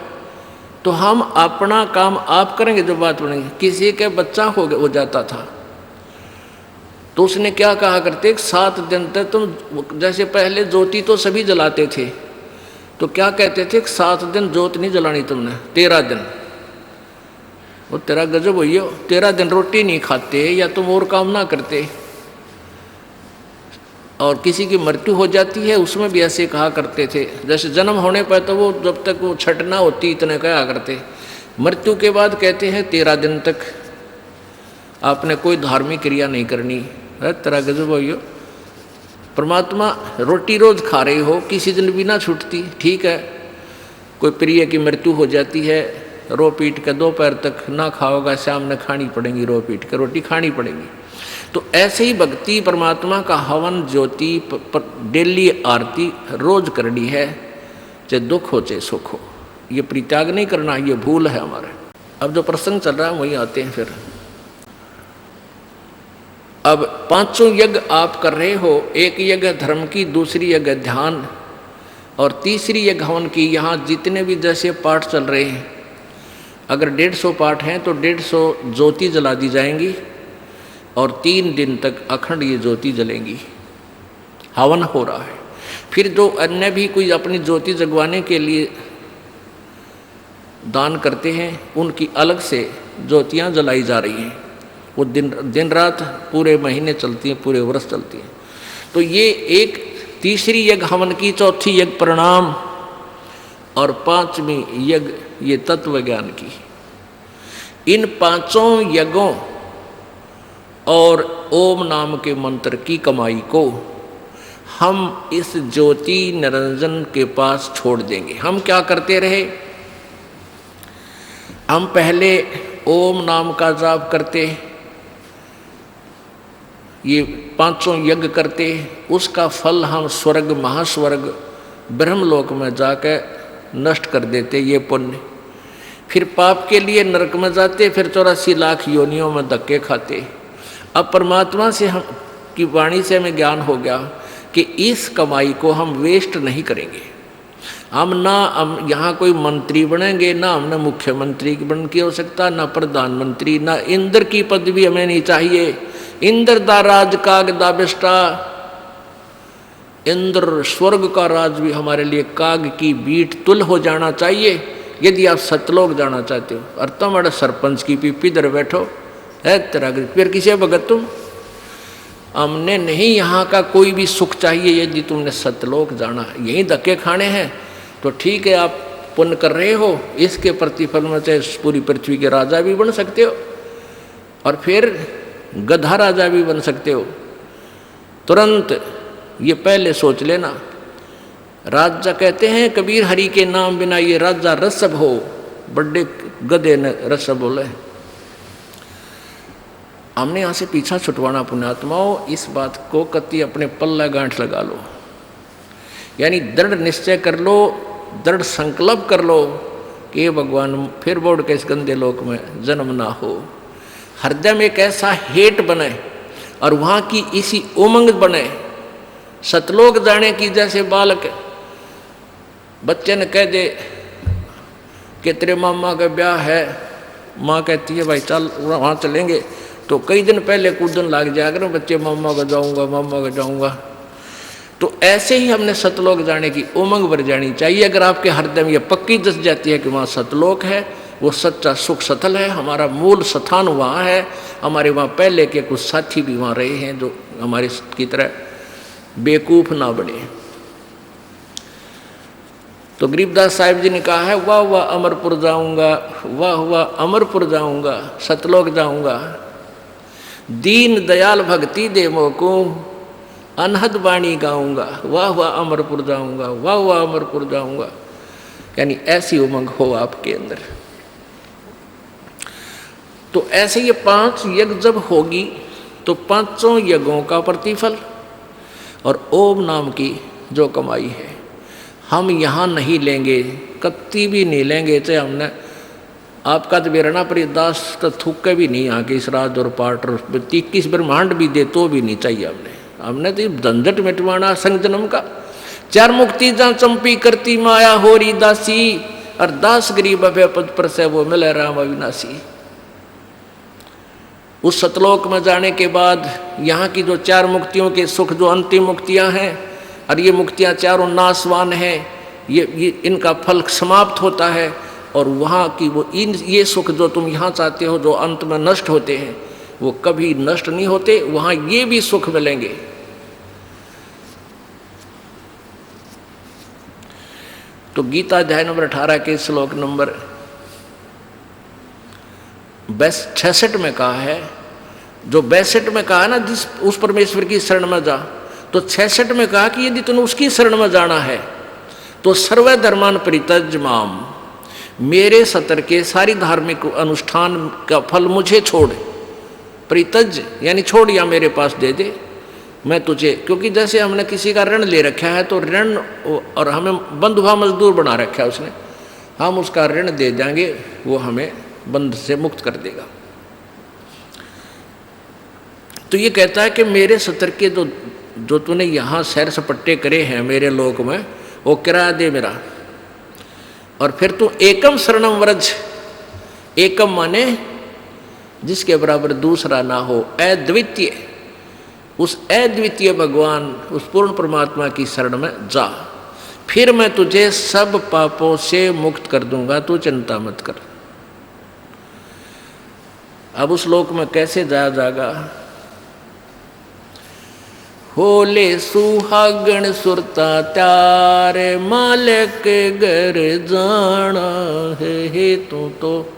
तो हम अपना काम आप करेंगे, जो बात बनेगी। किसी के बच्चा हो जाता था तो उसने क्या कहा करते, 7 दिन तक तुम, जैसे पहले ज्योति तो सभी जलाते थे, तो क्या कहते थे, 7 दिन ज्योत नहीं जलानी तुमने, 13 दिन। वो तेरा गजब हुई हो, 13 दिन रोटी नहीं खाते या तुम और काम ना करते। और किसी की मृत्यु हो जाती है उसमें भी ऐसे कहा करते थे। जैसे जन्म होने पर तो वो जब तक वो छठ ना होती इतने कहा करते, मृत्यु के बाद कहते हैं 13 दिन तक आपने कोई धार्मिक क्रिया नहीं करनी। है तेरा गजब हो। परमात्मा रोटी रोज खा रहे हो, किसी दिन भी ना छूटती, ठीक है। कोई प्रिय की मृत्यु हो जाती है, रो पीट के दोपहर तक ना खाओगा, शाम में खानी पड़ेगी, रो पीट के रोटी खानी पड़ेगी। तो ऐसे ही भक्ति परमात्मा का हवन ज्योति डेली आरती रोज करनी है, चाहे दुख हो चाहे सुख हो। ये परित्याग नहीं करना, ये भूल है हमारा। अब जो प्रसंग चल रहा है वही आते हैं फिर। अब पांचों यज्ञ आप कर रहे हो, एक यज्ञ धर्म की, दूसरी यज्ञ ध्यान और तीसरी यज्ञ हवन की। यहाँ जितने भी जैसे पाठ चल रहे हैं, अगर 150 पाठ हैं तो 150 ज्योति जला दी जाएंगी और 3 दिन तक अखंड ये ज्योति जलेंगी। हवन हो रहा है। फिर जो अन्य भी कोई अपनी ज्योति जगवाने के लिए दान करते हैं, उनकी अलग से ज्योतियाँ जलाई जा रही हैं। वो दिन रात पूरे महीने चलती हैं, पूरे वर्ष चलती हैं। तो ये एक तीसरी यज्ञ हवन की, चौथी यज्ञ प्रणाम और पांचवी यज्ञ ये तत्व ज्ञान की। इन पांचों यज्ञों और ओम नाम के मंत्र की कमाई को हम इस ज्योति निरंजन के पास छोड़ देंगे। हम क्या करते रहे, हम पहले ओम नाम का जाप करते, ये पांचों यज्ञ करते, उसका फल हम स्वर्ग, महास्वर्ग, ब्रह्मलोक में जाकर नष्ट कर देते ये पुण्य। फिर पाप के लिए नरक में जाते, फिर 84 लाख योनियों में धक्के खाते। अब परमात्मा से हम की वाणी से हमें ज्ञान हो गया कि इस कमाई को हम वेस्ट नहीं करेंगे। हम यहाँ कोई मंत्री बनेंगे, ना हमने मुख्यमंत्री बन की हो सकता, ना प्रधानमंत्री, ना इंद्र की पदवी हमें नहीं चाहिए। इंद्र दा राज काग दा बिष्टा, इंद्र स्वर्ग का राज भी हमारे लिए काग की बीट तुल हो जाना चाहिए। यदि आप सतलोक जाना चाहते हो और तुम्हारे सरपंच की पीपी इधर बैठो है तेरा, फिर किसे भगत तुम? हमने नहीं यहाँ का कोई भी सुख चाहिए। यदि तुमने सतलोक जाना है, यहीं धक्के खाने हैं, तो ठीक है, आप पुण्य कर रहे हो, इसके प्रतिफल में चाहे पूरी पृथ्वी के राजा भी बन सकते हो और फिर गधा राजा भी बन सकते हो। तुरंत ये पहले सोच लेना। राजा कहते हैं कबीर, हरि के नाम बिना ये राजा रसब हो। बड़े गधे ने रसब बोले। हमने यहाँ से पीछा छुटवाना पुण्यात्माओं, इस बात को कति अपने पल्ला गांठ लगा लो। यानी दृढ़ निश्चय कर लो, दृढ़ संकल्प कर लो कि ये भगवान फिर बोर्ड के इस गंदे लोक में जन्म ना हो। हृदय में एक ऐसा हेट बने और वहाँ की इसी उमंग बने, सतलोक जाने की। जैसे बालक बच्चे ने कह दे कि तेरे मामा का ब्याह है, माँ कहती है भाई चल वहाँ चलेंगे, तो कई दिन पहले कूदन लग जाया करो बच्चे, मामा का जाऊँगा, मामा का जाऊँगा। तो ऐसे ही हमने सतलोक जाने की उमंग भर जानी चाहिए। अगर आपके हृदय में ये पक्की दस जाती है कि वहाँ सतलोक है, वो सच्चा सुख सतल है, हमारा मूल स्थान वहाँ है, हमारे वहाँ पहले के कुछ साथी भी वहाँ रहे हैं जो हमारे की तरह बेवकूफ़ ना बने। तो गरीबदास साहिब जी ने कहा है, वाह वाह अमरपुर जाऊँगा, वाह वाह अमरपुर जाऊँगा, सतलोक जाऊँगा। दीन दयाल भक्ति दे मोको, अनहद वाणी गाऊंगा, वाह वाह अमरपुर जाऊंगा, वाह वाह अमरपुर जाऊंगा। यानी ऐसी उमंग हो आपके अंदर। तो ऐसे ये 5 यज्ञ जब होगी तो पांचों यज्ञों का प्रतिफल और ओम नाम की जो कमाई है हम यहाँ नहीं लेंगे, कत्ती भी नहीं लेंगे। चाहे हमने आपका तो बेरना पर दास तो थूके भी नहीं आके इस राज और पाठ और 21 ब्रह्मांड भी दे तो भी नहीं चाहिए। हमने तो झंझट मिटवाना संग जन्म का। 4 मुक्ति जहाँ चंपी करती माया होरी दासी, और दास गरीब अभय पद पर से वो मिले राम अविनाशी। उस सतलोक में जाने के बाद यहाँ की जो 4 मुक्तियों के सुख, जो अंतिम मुक्तियाँ हैं, और ये मुक्तियाँ चारों नाशवान हैं, ये इनका फल समाप्त होता है। और वहाँ की वो ये सुख जो तुम यहाँ चाहते हो, जो अंत में नष्ट होते हैं, वो कभी नष्ट नहीं होते। वहाँ ये भी सुख मिलेंगे। तो गीता अध्याय नंबर 18 के श्लोक नंबर 66 में कहा है, जो 62 में कहा ना जिस उस परमेश्वर की शरण में जा, तो 66 में कहा कि यदि तुम उसकी शरण में जाना है तो सर्व धर्मान परित्यज माम, मेरे सतर के सारी धार्मिक अनुष्ठान का फल मुझे छोड़। परित्यज यानी छोड़, या मेरे पास दे दे, मैं तुझे। क्योंकि जैसे हमने किसी का ऋण ले रखा है तो ऋण, और हमें बंधुआ मजदूर बना रखा है उसने, हम उसका ऋण दे देंगे, वो हमें बंध से मुक्त कर देगा। तो ये कहता है कि मेरे सत्र के जो तूने यहाँ सैर सपट्टे करे हैं मेरे लोक में, वो किराया दे मेरा, और फिर तू एकम शरणम व्रज। एकम माने जिसके बराबर दूसरा ना हो, अद्वितीय, उस अद्वितीय भगवान, उस पूर्ण परमात्मा की शरण में जा, फिर मैं तुझे सब पापों से मुक्त कर दूंगा, तू चिंता मत कर। अब उस लोक में कैसे जाया जाएगा? होले सुहागण सुरता त्यारे, मालिक घर जाना है तू तो।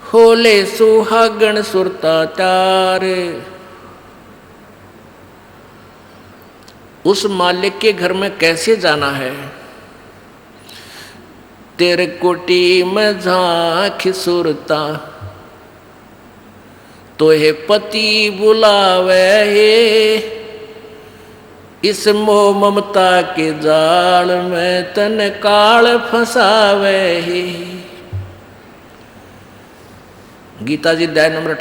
होले सुहागण सुरता त्यारे, उस मालिक के घर में कैसे जाना है? तेरे कोटी में झांक सुरता, तो हे पति बुलावे हे, इस मोह ममता के जाल में तन काल फंसावे हे। गीता जी अध्याय नंबर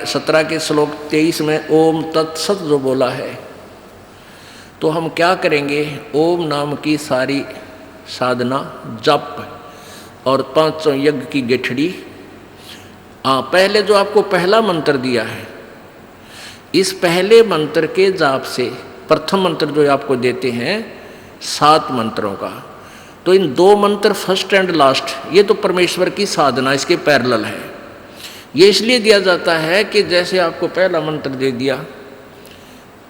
17 के श्लोक 23 में ओम तत्सत जो बोला है, तो हम क्या करेंगे? ओम नाम की सारी साधना, जप और 500 यज्ञ की गेठड़ी। पहले जो आपको पहला मंत्र दिया है, इस पहले मंत्र के जाप से, प्रथम मंत्र जो आपको देते हैं 7 मंत्रों का, तो इन 2 मंत्र फर्स्ट एंड लास्ट, ये तो परमेश्वर की साधना इसके पैरेलल है। ये इसलिए दिया जाता है कि जैसे आपको पहला मंत्र दे दिया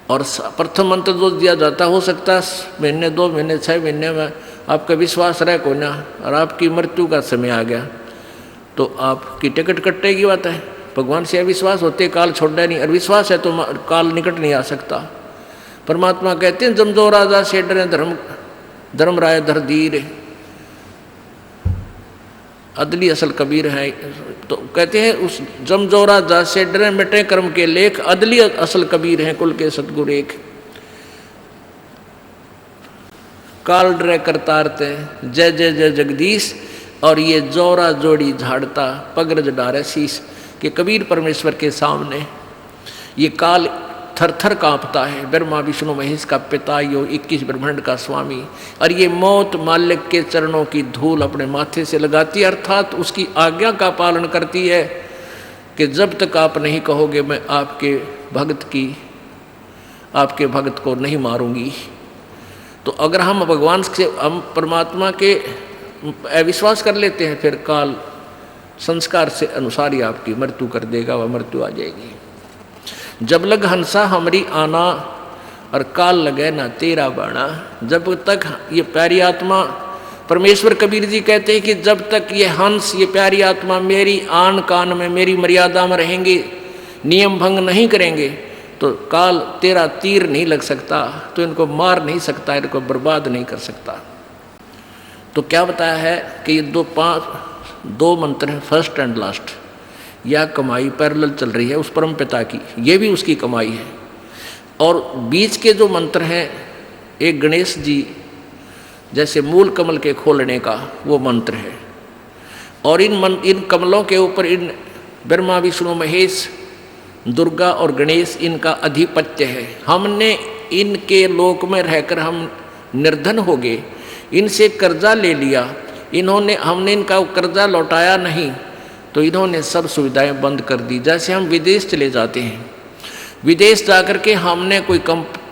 और प्रथम मंत्र जो दिया जाता, हो सकता है महीने 2 महीने 6 महीने में आपका विश्वास रहे को ना, और आपकी मृत्यु का समय आ गया तो आपकी टिकट कटने की बात है। भगवान से अविश्वास होते काल छोड़ना नहीं, और विश्वास है तो काल निकट नहीं आ सकता। परमात्मा कहते हैं जमजो राजा से डरे धर्म राय धर धीर, अदली असल कबीर है। तो कहते हैं उस जमजो राजा से डरे मिटे कर्म के लेख, अदली असल कबीर हैं कुल के सतगुरु एक। काल डरे करतारते जय जय जय जगदीश, और ये जोरा जोड़ी झाड़ता पगरज डारे शीश, कि कबीर परमेश्वर के सामने ये काल थर थर कांपता है। ब्रह्मा विष्णु महेश का पिता, यो 21 ब्रह्मांड का स्वामी, और ये मौत मालिक के चरणों की धूल अपने माथे से लगाती है, अर्थात उसकी आज्ञा का पालन करती है कि जब तक आप नहीं कहोगे मैं आपके भक्त को नहीं मारूंगी। तो अगर हम भगवान से, हम परमात्मा के अविश्वास कर लेते हैं, फिर काल संस्कार से अनुसार ही आपकी मृत्यु कर देगा, वह मृत्यु आ जाएगी। जब लग हंसा हमारी आना, और काल लगे ना तेरा बाणा। जब तक ये प्यारी आत्मा, परमेश्वर कबीर जी कहते हैं कि जब तक ये हंस, ये प्यारी आत्मा मेरी आन कान में, मेरी मर्यादा में रहेंगे, नियम भंग नहीं करेंगे, तो काल तेरा तीर नहीं लग सकता, तो इनको मार नहीं सकता, इनको बर्बाद नहीं कर सकता। तो क्या बताया है कि ये 2 मंत्र हैं फर्स्ट एंड लास्ट। यह कमाई पैरेलल चल रही है उस परम पिता की, ये भी उसकी कमाई है। और बीच के जो मंत्र हैं, एक गणेश जी जैसे मूल कमल के खोलने का वो मंत्र है, और इन कमलों के ऊपर इन ब्रह्मा विष्णु महेश, दुर्गा और गणेश, इनका अधिपत्य है। हमने इनके लोक में रहकर हम निर्धन हो गए, इनसे कर्जा ले लिया, हमने इनका कर्जा लौटाया नहीं, तो इन्होंने सब सुविधाएं बंद कर दी। जैसे हम विदेश चले जाते हैं, विदेश जाकर के हमने कोई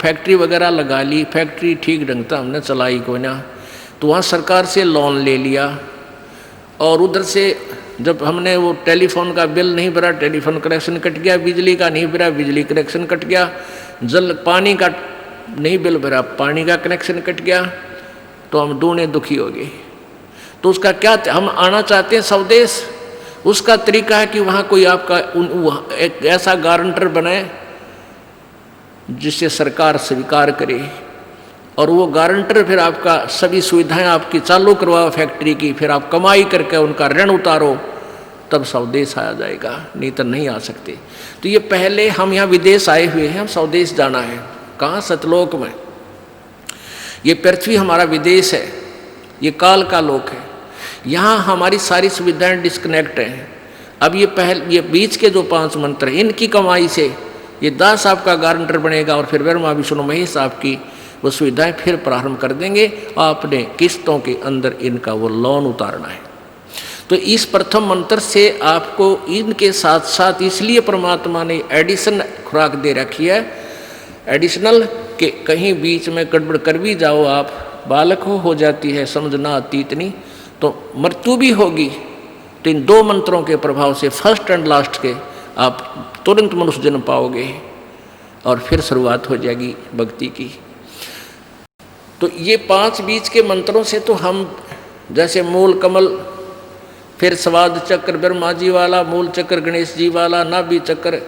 फैक्ट्री वगैरह लगा ली, फैक्ट्री ठीक ढंग से हमने चलाई कोई ना, तो वहाँ सरकार से लोन ले लिया, और उधर से जब हमने वो टेलीफोन का बिल नहीं भरा, टेलीफोन कनेक्शन कट गया, बिजली का नहीं भरा, बिजली कनेक्शन कट गया, पानी का नहीं बिल भरा, पानी का कनेक्शन कट गया, तो हम दूने दुखी हो गए। तो उसका क्या, हम आना चाहते हैं स्वदेश, उसका तरीका है कि वहाँ कोई आपका एक ऐसा गारंटर बने जिसे सरकार स्वीकार करे, और वो गारंटर फिर आपका सभी सुविधाएं आपकी चालू करवाओ फैक्ट्री की, फिर आप कमाई करके उनका ऋण उतारो, तब स्वदेश आया जाएगा, नहीं तो नहीं आ सकते। तो ये पहले हम यहाँ विदेश आए हुए हैं, हम स्वदेश जाना है। कहाँ? सतलोक में। ये पृथ्वी हमारा विदेश है, ये काल का लोक है, यहाँ हमारी सारी सुविधाएं डिस्कनेक्ट हैं। अब ये बीच के जो 5 मंत्र हैं, इनकी कमाई से ये दास आपका गारंटर बनेगा और फिर ब्रह्मा विष्णु महेश आपकी वो सुविधाएं फिर प्रारंभ कर देंगे। आपने किस्तों के अंदर इनका वो लोन उतारना है। तो इस प्रथम मंत्र से आपको इनके साथ साथ इसलिए परमात्मा ने एडिशन खुराक दे रखी है, एडिशनल, कि कहीं बीच में गड़बड़ कर भी जाओ, आप बालक हो जाती है, समझना आती इतनी, तो मृत्यु भी होगी, तो इन 2 मंत्रों के प्रभाव से फर्स्ट एंड लास्ट के आप तुरंत मनुष्य जन्म पाओगे और फिर शुरुआत हो जाएगी भक्ति की। तो ये 5 बीच के मंत्रों से तो हम जैसे मूल कमल, फिर स्वाद चक्र ब्रह्मा जी वाला, मूल चक्र गणेश जी वाला, नाभि चक्र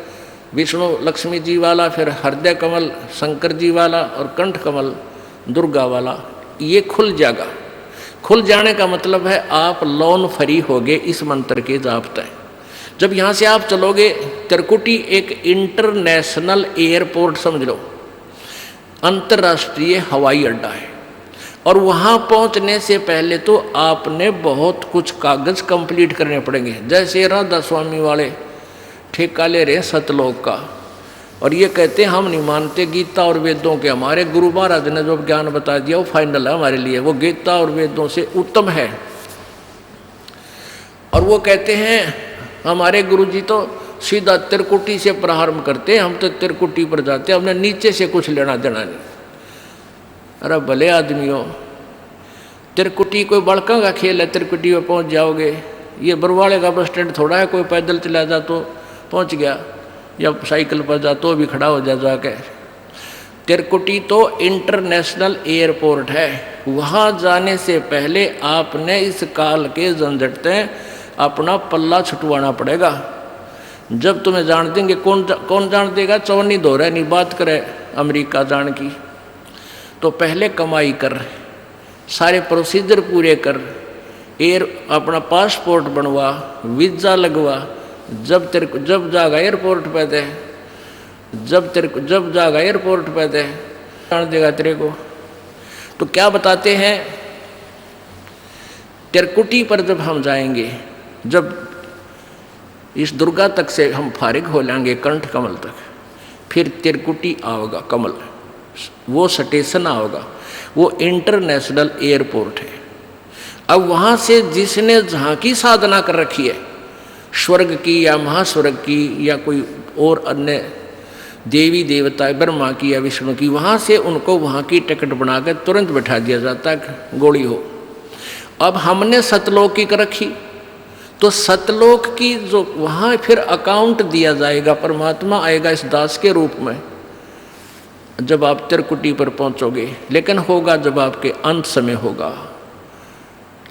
विष्णु लक्ष्मी जी वाला, फिर हृदय कमल शंकर जी वाला और कंठ कमल दुर्गा वाला, ये खुल जाएगा। खुल जाने का मतलब है आप लोन फ्री होगे इस मंत्र के जाप तय। जब यहाँ से आप चलोगे, त्रिकुटी एक इंटरनेशनल एयरपोर्ट समझ लो, अंतर्राष्ट्रीय हवाई अड्डा है, और वहाँ पहुँचने से पहले तो आपने बहुत कुछ कागज कंप्लीट करने पड़ेंगे। जैसे राधा स्वामी वाले ठेका ले रहे सतलोक का, और ये कहते हैं हम नहीं मानते गीता और वेदों के, हमारे गुरु महाराज ने जो ज्ञान बता दिया वो फाइनल है हमारे लिए, वो गीता और वेदों से उत्तम है। और वो कहते हैं हमारे गुरु जी तो सीधा त्रिकुटी से प्रारंभ करते हैं, हम तो त्रिकुटी पर जाते हैं, हमने नीचे से कुछ लेना देना नहीं। अरे भले आदमियों, त्रिकुटी कोई बड़का का खेल है, त्रिकुटी में पहुंच जाओगे। ये बरवाड़े का बस स्टैंड थोड़ा है, कोई पैदल चला जा तो पहुंच गया, या साइकिल पर जा तो भी खड़ा हो जा जाके। त्रिकुटी तो इंटरनेशनल एयरपोर्ट है, वहाँ जाने से पहले आपने इस काल के झंझट से अपना पल्ला छुटवाना पड़ेगा। जब तुम्हें जान देंगे, कौन जान देगा, चौनी दो रहा नहीं बात करे अमेरिका जान की, तो पहले कमाई कर, सारे प्रोसीजर पूरे कर, अपना पासपोर्ट बनवा, वीज़ा लगवा, जब जाएगा एयरपोर्ट पे दे, जब जाएगा एयरपोर्ट पे दे, जान देगा तेरे को। तो क्या बताते हैं, त्रिकुटी पर जब हम जाएंगे, जब इस दुर्गा तक से हम फारिग हो जाएंगे कंठ कमल तक, फिर त्रिकुटी आओगा कमल, वो स्टेशन आओगा, वो इंटरनेशनल एयरपोर्ट है। अब वहाँ से जिसने जहाँ की साधना कर रखी है, स्वर्ग की या महास्वर्ग की या कोई और अन्य देवी देवता ब्रह्मा की या विष्णु की, वहाँ से उनको वहाँ की टिकट बनाकर तुरंत बैठा दिया जाता है, गोली हो। अब हमने सतलोक की कर रखी, तो सतलोक की जो वहाँ फिर अकाउंट दिया जाएगा, परमात्मा आएगा इस दास के रूप में जब आप त्रिकुटी पर पहुँचोगे। लेकिन होगा जब आपके अंत समय होगा।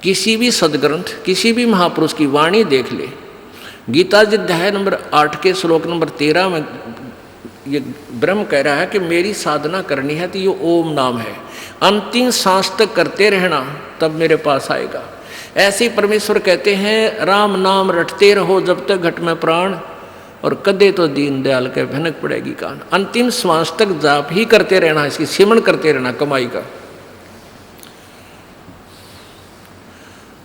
किसी भी सदग्रंथ, किसी भी महापुरुष की वाणी देख ले, गीता जी अध्याय नंबर 8 के श्लोक नंबर 13 में ये ब्रह्म कह रहा है कि मेरी साधना करनी है तो ये ओम नाम है, अंतिम सांस तक करते रहना तब मेरे पास आएगा। ऐसे परमेश्वर कहते हैं राम नाम रटते रहो जब तक घट में प्राण, और कदे तो दीन दयाल के भनक पड़ेगी कान। अंतिम श्वास तक जाप ही करते रहना, इसकी सिमरण करते रहना कमाई का।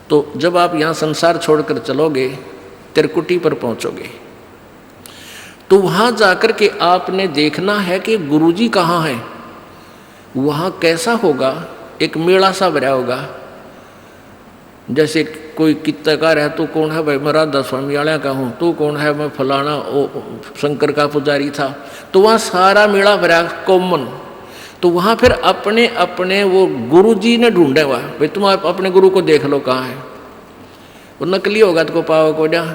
तो जब आप यहाँ संसार छोड़कर चलोगे, त्रिकुटी पर पहुँचोगे, तो वहाँ जाकर के आपने देखना है कि गुरुजी कहाँ हैं। वहाँ कैसा होगा, एक मेला सा भरा होगा। जैसे कोई कित्तकार है, तू कौन है भाई, मैं राधा स्वामी वाला का हूँ, तू कौन है, मैं फलाना ओ शंकर का पुजारी था। तो वहाँ सारा मेला भरा कॉमन। तो वहाँ फिर अपने अपने वो गुरुजी ने ढूंढे हुआ, भाई तुम अपने गुरु को देख लो कहाँ है। वो नकली होगा तो पाओ को जा,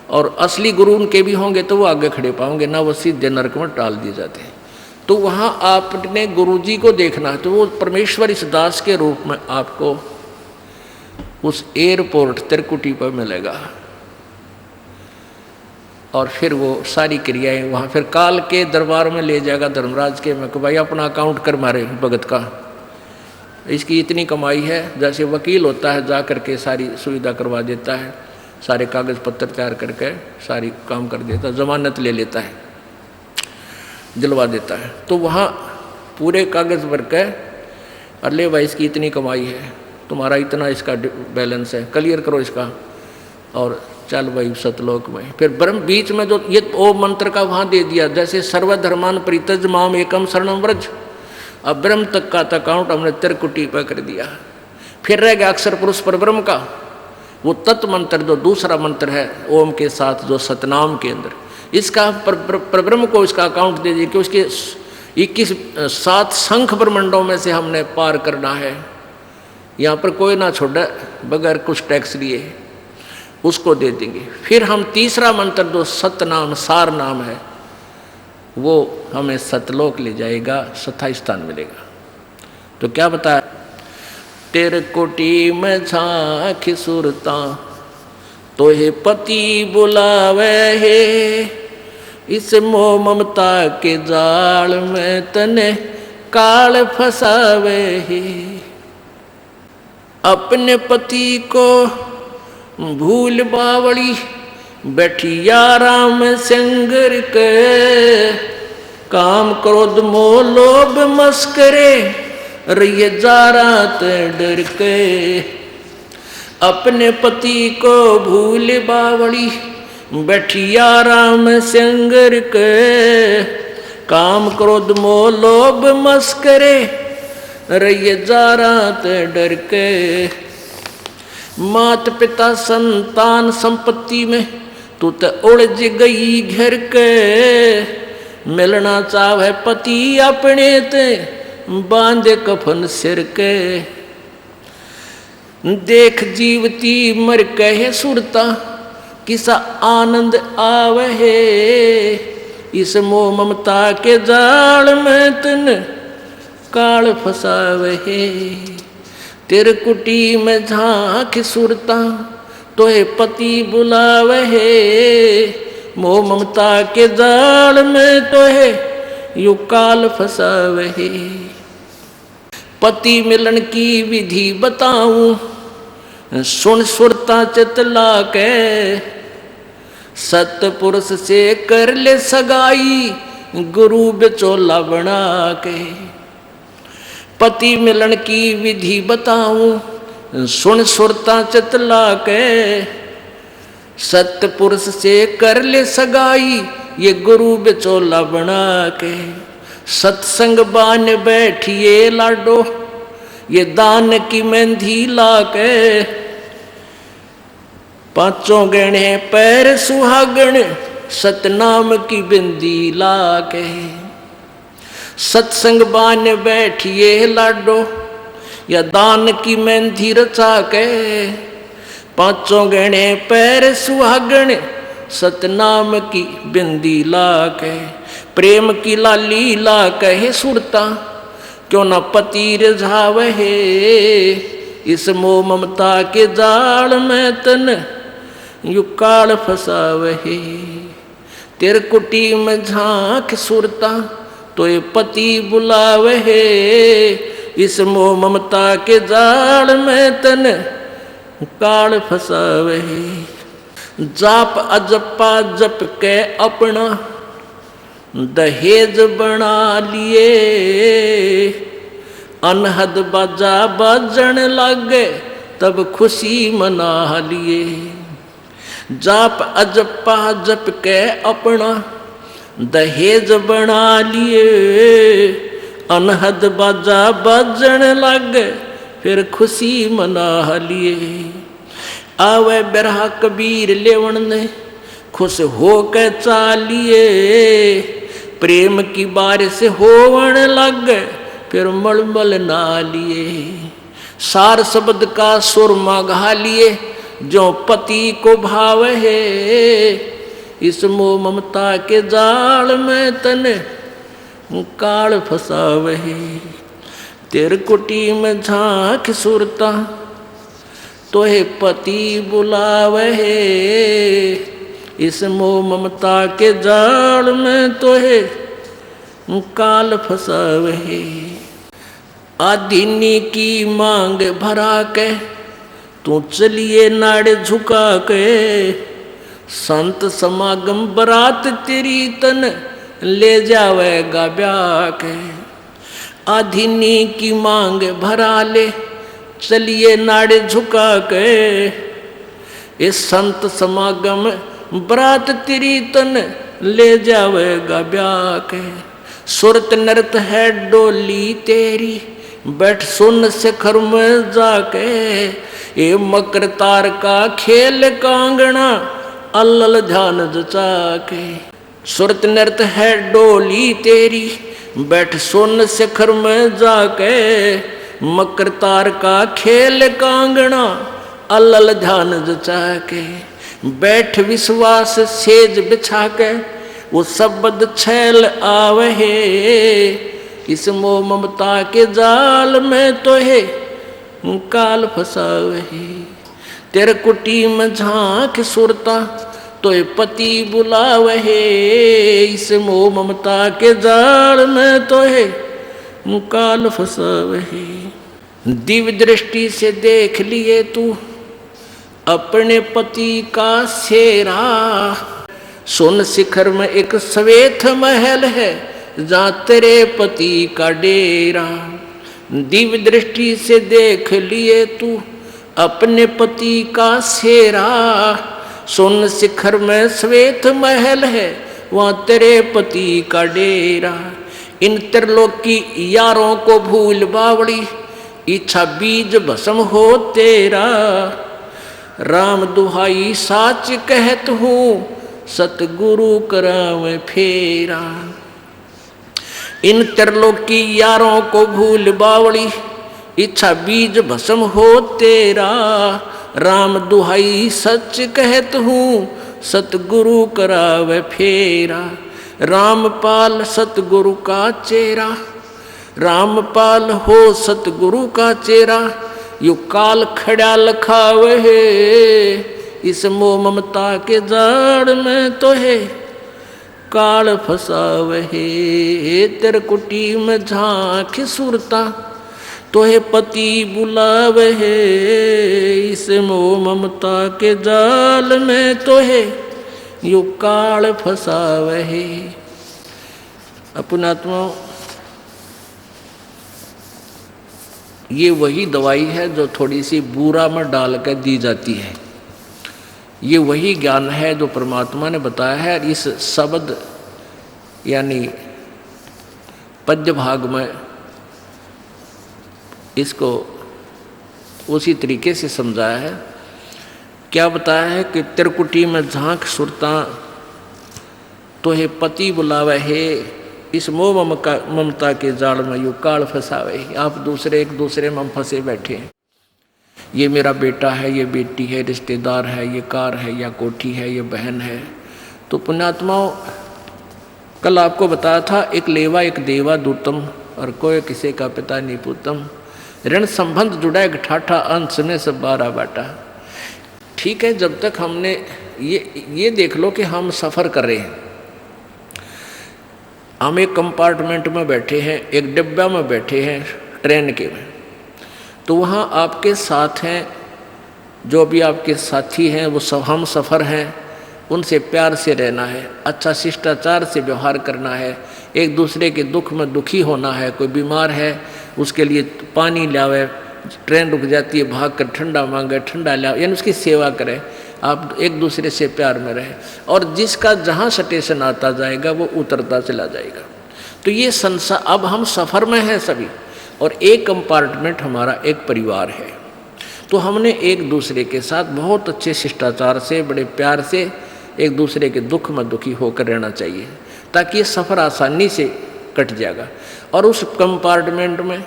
और असली गुरु उनके भी होंगे तो वो आगे खड़े पाओगे ना, वो सीधे नरक में टाल दिए जाते हैं। तो वहाँ आपने गुरुजी को देखना है, तो वो परमेश्वर इस दास के रूप में आपको उस एयरपोर्ट त्रिकुटी पर मिलेगा। और फिर वो सारी क्रियाएं वहाँ फिर काल के दरबार में ले जाएगा, धर्मराज के में, कि भाई अपना अकाउंट कर मारे भगत का, इसकी इतनी कमाई है। जैसे वकील होता है, जा करके सारी सुविधा करवा देता है, सारे कागज पत्र तैयार करके सारी काम कर देता है, जमानत ले लेता है, दिलवा देता है। तो वहाँ पूरे कागज भर के, अरे भाई इसकी इतनी कमाई है, तुम्हारा इतना इसका बैलेंस है, क्लियर करो इसका, और चल भाई सतलोक में। फिर ब्रह्म बीच में जो ये ओ मंत्र का वहाँ दे दिया, जैसे सर्वधर्मान परित्यज माम एकम शरणम व्रज। अब ब्रह्म तक का अकाउंट हमने त्रिकुटी पर कर दिया। फिर रह गया अक्षर पुरुष पर ब्रह्म का, वो तत्व मंत्र जो दूसरा मंत्र है ओम के साथ जो सतनाम के अंदर, इसका परब्रह्म को इसका अकाउंट दे दिया कि उसके 7 शंख ब्रह्मंडों में से हमने पार करना है, यहाँ पर कोई ना छोड़े बगैर कुछ टैक्स लिए, उसको दे देंगे। फिर हम तीसरा मंत्र जो सतनाम सार नाम है वो हमें सतलोक ले जाएगा, स्थायी स्थान मिलेगा। तो क्या बताया, तेरे कोटि में झांकी सुरता तो हे पति बुलावे है, इस मोह ममता के जाल में तने काल फसावे है। अपने पति को भूल बावड़ी बैठी आराम संगर के, काम क्रोध मोह लोभ मस्करे रहिए जा रात डर के। अपने पति को भूल बावड़ी बैठी आराम संगर के, काम क्रोध मोह लोभ मस्करे रहिए जा रात डर के। मात पिता संतान संपत्ति में तू तो उलझ गई घर के, मिलना चाहे पति अपने ते बांधे कफन सिर के। देख जीवती मर कहे सुरता किसा आनंद आवे, इस मोह ममता के जाल में तन काल फसावे। तेरे कुटी में झांक सुरता तो हे पति बुलावे, मोह ममता के जाल में तो है यू काल फसावे। पति मिलन की विधि बताऊं, सुन सुरता चितला के, सतपुरुष से कर ले सगाई गुरु बिचौला बना के। पति मिलन की विधि बताऊं, सुन सुरता चितला के, सतपुरुष से कर ले सगाई ये गुरु बिचौला बना के। सत्संग बान बैठिए लाडो ये दान की मेहंदी ला के, पांचों गहने पैर सुहागण सतनाम की बिंदी ला के। सत्संग बान बैठिए लाडो या दान की मेहंदी रचा के, पांचों गहने पैर सुहागण सतनाम की बिंदी ला के। प्रेम की लाली ला कहे सुरता क्यों न पति रिझावे, इस मोह ममता के जाल में तन यू काल फसावे। तेरे कुटी में झांक सुरता तो ये पति बुलावे, इस मोह ममता के जाल में तन काल फसावे। जाप अजपा जप के अपना दहेज बना लिए, अनहद बाजा बाजन लगे तब खुशी मना लिए। जाप अजपा जप के अपना दहेज बना लिए, अनहद बाजा बाजन लगे फिर खुशी मना लिए। आवे बिरहा कबीर लेवन ने खुश हो के चालिए, प्रेम की बारिश होवन लग फिर मलमल ना लिए। सार शब्द का सुरमा घा लिए जो पति को भाव है, इस मोह ममता के जाल में तन काल फसावे। तेरे कुटी में झांक सुरता तो हे पति बुलावे, इस मोह ममता के जाल में तो है काल फसावे। आदीनी की मांग भरा के तू चलिए नाड़े झुका के, संत समागम बरात तेरी तन ले जावेगा ब्याह के। आदीनी की मांग भरा ले चलिए नाड़े झुका के, इस संत समागम बरात तेरी तन ले जावेगा ब्याह के। सुरत नृत है डोली तेरी बैठ सुन शिखर में जाके। ये मकर तार का खेल कांगना अल्लल ध्यान जचा के। सुरत नृत है डोली तेरी बैठ सुन शिखर में जाके। मकर तार का खेल कांगना अल्लल ध्यान जचा के। बैठ विश्वास सेज बिछा के वो शब्द छैल आवहे। इस मोह ममता के जाल में तो है काल फसावहे। तेरे कुटी में झांक सुरता तो पति बुलावहे। इस मोह ममता के जाल में तो है काल फसावहे। दिव्य दृष्टि से देख लिए तू अपने पति का सेरा। सुन शिखर में एक श्वेत महल है जहाँ तेरे पति का डेरा। दिव्य दृष्टि से देख लिए तू अपने पति का सेरा। सुन शिखर में श्वेत महल है वहाँ तेरे पति का डेरा। इन त्रिलोकी यारों को भूल बावड़ी इच्छा बीज भस्म हो तेरा। राम दुहाई साच कहत हूँ सतगुरु करावे फेरा। इन त्रिलोकी यारों को भूल बावड़ी इच्छा बीज भस्म हो तेरा। राम दुहाई सच कहत हूँ सतगुरु करावे फेरा। रामपाल सतगुरु का चेहरा रामपाल हो सतगुरु का चेहरा। यू काल खड़ा लखावे है। इस मोह ममता के जाड़ में तो है काल फसावे है। तेरे कुटी में झांक सुरता तो है पति बुलावे है। इस मोह ममता के जाल में तो है यू काल फसावे है। अपनात्मा ये वही दवाई है जो थोड़ी सी बूरा में डाल कर दी जाती है। ये वही ज्ञान है जो परमात्मा ने बताया है। इस शब्द यानी पद्य भाग में इसको उसी तरीके से समझाया है। क्या बताया है कि त्रिकुटी में झांक सुरता तो है पति बुलावे है। इस मोह ममता के जाल में यू काल फंसावे। आप दूसरे एक दूसरे में फंसे बैठे हैं। ये मेरा बेटा है, ये बेटी है, रिश्तेदार है, ये कार है या कोठी है, ये बहन है। तो पुण्यात्माओं कल आपको बताया था एक लेवा एक देवा दूतम और कोई किसी का पिता नहीं पूतम। ऋण संबंध जुड़ा एक ठाठा अंश में सब बारह बाटा। ठीक है, जब तक हमने ये देख लो कि हम सफ़र कर रहे हैं। हम एक कंपार्टमेंट में बैठे हैं, एक डिब्बा में बैठे हैं ट्रेन के में। तो वहाँ आपके साथ हैं जो भी आपके साथी हैं, वो सब हम सफ़र हैं। उनसे प्यार से रहना है, अच्छा शिष्टाचार से व्यवहार करना है, एक दूसरे के दुख में दुखी होना है। कोई बीमार है उसके लिए पानी लावे, ट्रेन रुक जाती है भाग कर ठंडा मांगे, ठंडा लावे, यानी उसकी सेवा करें। आप एक दूसरे से प्यार में रहें और जिसका जहाँ स्टेशन आता जाएगा वो उतरता चला जाएगा। तो ये संसार, अब हम सफ़र में हैं सभी और एक कंपार्टमेंट हमारा एक परिवार है। तो हमने एक दूसरे के साथ बहुत अच्छे शिष्टाचार से, बड़े प्यार से एक दूसरे के दुख में दुखी होकर रहना चाहिए, ताकि ये सफ़र आसानी से कट जाएगा। और उस कंपार्टमेंट में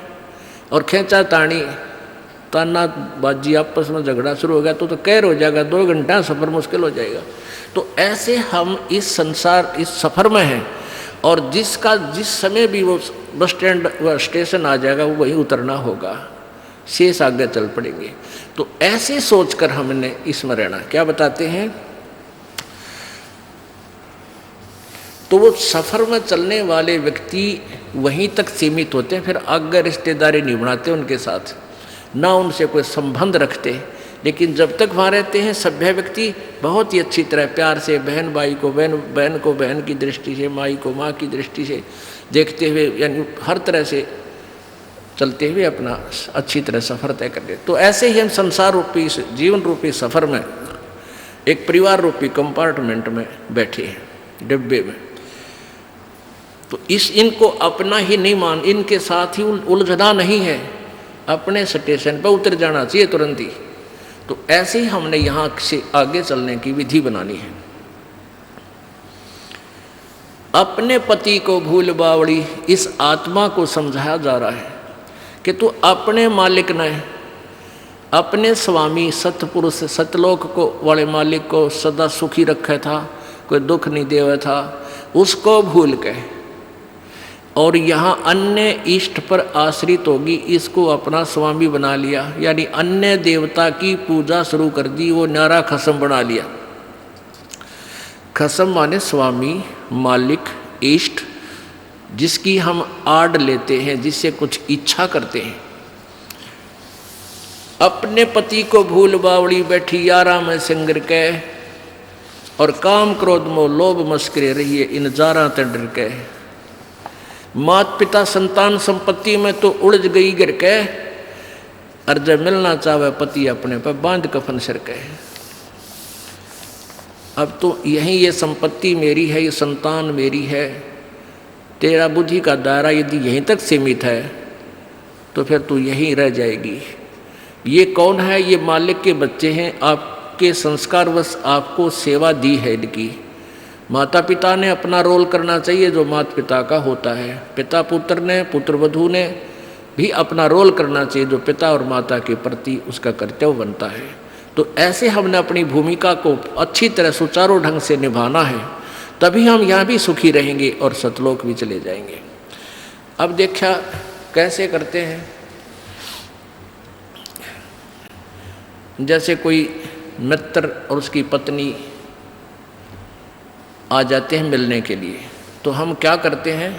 और खींचा तानी ताना बाजी आपस में झगड़ा शुरू हो गया तो कहर हो जाएगा, 2 घंटा सफ़र मुश्किल हो जाएगा। तो ऐसे हम इस संसार इस सफ़र में हैं और जिसका जिस समय भी वो बस स्टैंड व स्टेशन आ जाएगा वो वहीं उतरना होगा, शेष आगे चल पड़ेंगे। तो ऐसे सोचकर हमने इसमें रहना। क्या बताते हैं, तो वो सफ़र में चलने वाले व्यक्ति वहीं तक सीमित होते हैं, फिर आगे रिश्तेदारी नहीं बनाते उनके साथ, ना उनसे कोई संबंध रखते। लेकिन जब तक वहाँ रहते हैं सभ्य व्यक्ति बहुत ही अच्छी तरह प्यार से बहन भाई को बहन को बहन की दृष्टि से, माई को माँ की दृष्टि से देखते हुए, यानी हर तरह से चलते हुए अपना अच्छी तरह सफ़र तय कर ले। तो ऐसे ही हम संसार रूपी जीवन रूपी सफ़र में एक परिवार रूपी कंपार्टमेंट में बैठे हैं, डिब्बे में। तो इनको अपना ही नहीं मान, इनके साथ ही उलझना नहीं है, अपने स्टेशन पर उतर जाना चाहिए तुरंत ही। तो ऐसे ही हमने यहाँ से आगे चलने की विधि बनानी है। अपने पति को भूल बावड़ी, इस आत्मा को समझाया जा रहा है कि तू अपने मालिक ने, अपने स्वामी सतपुरुष सतलोक को वाले मालिक को सदा सुखी रखा था, कोई दुख नहीं देवा था, उसको भूल के और यहाँ अन्य इष्ट पर आश्रित होगी, इसको अपना स्वामी बना लिया, यानी अन्य देवता की पूजा शुरू कर दी, वो न्यारा खसम बना लिया। खसम माने स्वामी, मालिक, इष्ट, जिसकी हम आड़ लेते हैं, जिससे कुछ इच्छा करते हैं। अपने पति को भूल बावड़ी बैठी यारा में सिंगर के, और काम क्रोध मोह लोभ मस्करे रहिए इन जारा ते डर के। मात पिता संतान संपत्ति में तो उलझ गई गिर के, और जब मिलना चाहे पति अपने पर बांध कफन सिर के। अब तो यही ये संपत्ति मेरी है, ये संतान मेरी है, तेरा बुद्धि का दायरा यदि यहीं तक सीमित है तो फिर तू यहीं रह जाएगी। ये कौन है? ये मालिक के बच्चे हैं, आपके संस्कारवश आपको सेवा दी है इनकी। माता पिता ने अपना रोल करना चाहिए जो माता पिता का होता है, पिता पुत्र ने, पुत्र वधू ने भी अपना रोल करना चाहिए जो पिता और माता के प्रति उसका कर्तव्य बनता है। तो ऐसे हमने अपनी भूमिका को अच्छी तरह सुचारू ढंग से निभाना है, तभी हम यहाँ भी सुखी रहेंगे और सतलोक भी चले जाएंगे। अब देखा कैसे करते हैं, जैसे कोई मित्र और उसकी पत्नी आ जाते हैं मिलने के लिए, तो हम क्या करते हैं,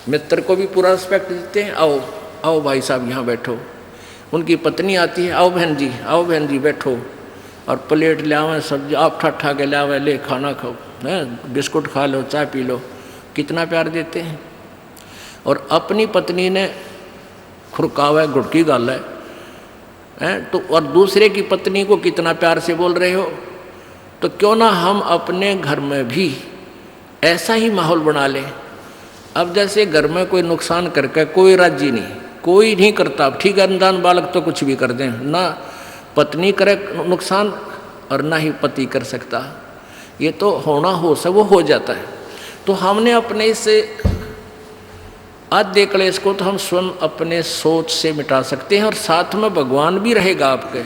मित्र को भी पूरा रिस्पेक्ट देते हैं, आओ आओ भाई साहब यहाँ बैठो। उनकी पत्नी आती है, आओ बहन जी, आओ बहन जी बैठो, और प्लेट ले आवें, सब्जी आप ठा के ले आवें, ले खाना खाओ, है बिस्कुट खा लो, चाय पी लो, कितना प्यार देते हैं। और अपनी पत्नी ने खुरकावा है, घुटकी गाल है तो, और दूसरे की पत्नी को कितना प्यार से बोल रहे हो। तो क्यों ना हम अपने घर में भी ऐसा ही माहौल बना लें। अब जैसे घर में कोई नुकसान करके कोई राजी नहीं, कोई नहीं करता, ठीक है, अनजान बालक तो कुछ भी कर दें, ना पत्नी करे नुकसान और ना ही पति कर सकता, ये तो होना हो सब वो हो जाता है। तो हमने अपने से आद्य क्लेश को तो हम स्वयं अपने सोच से मिटा सकते हैं, और साथ में भगवान भी रहेगा आपके।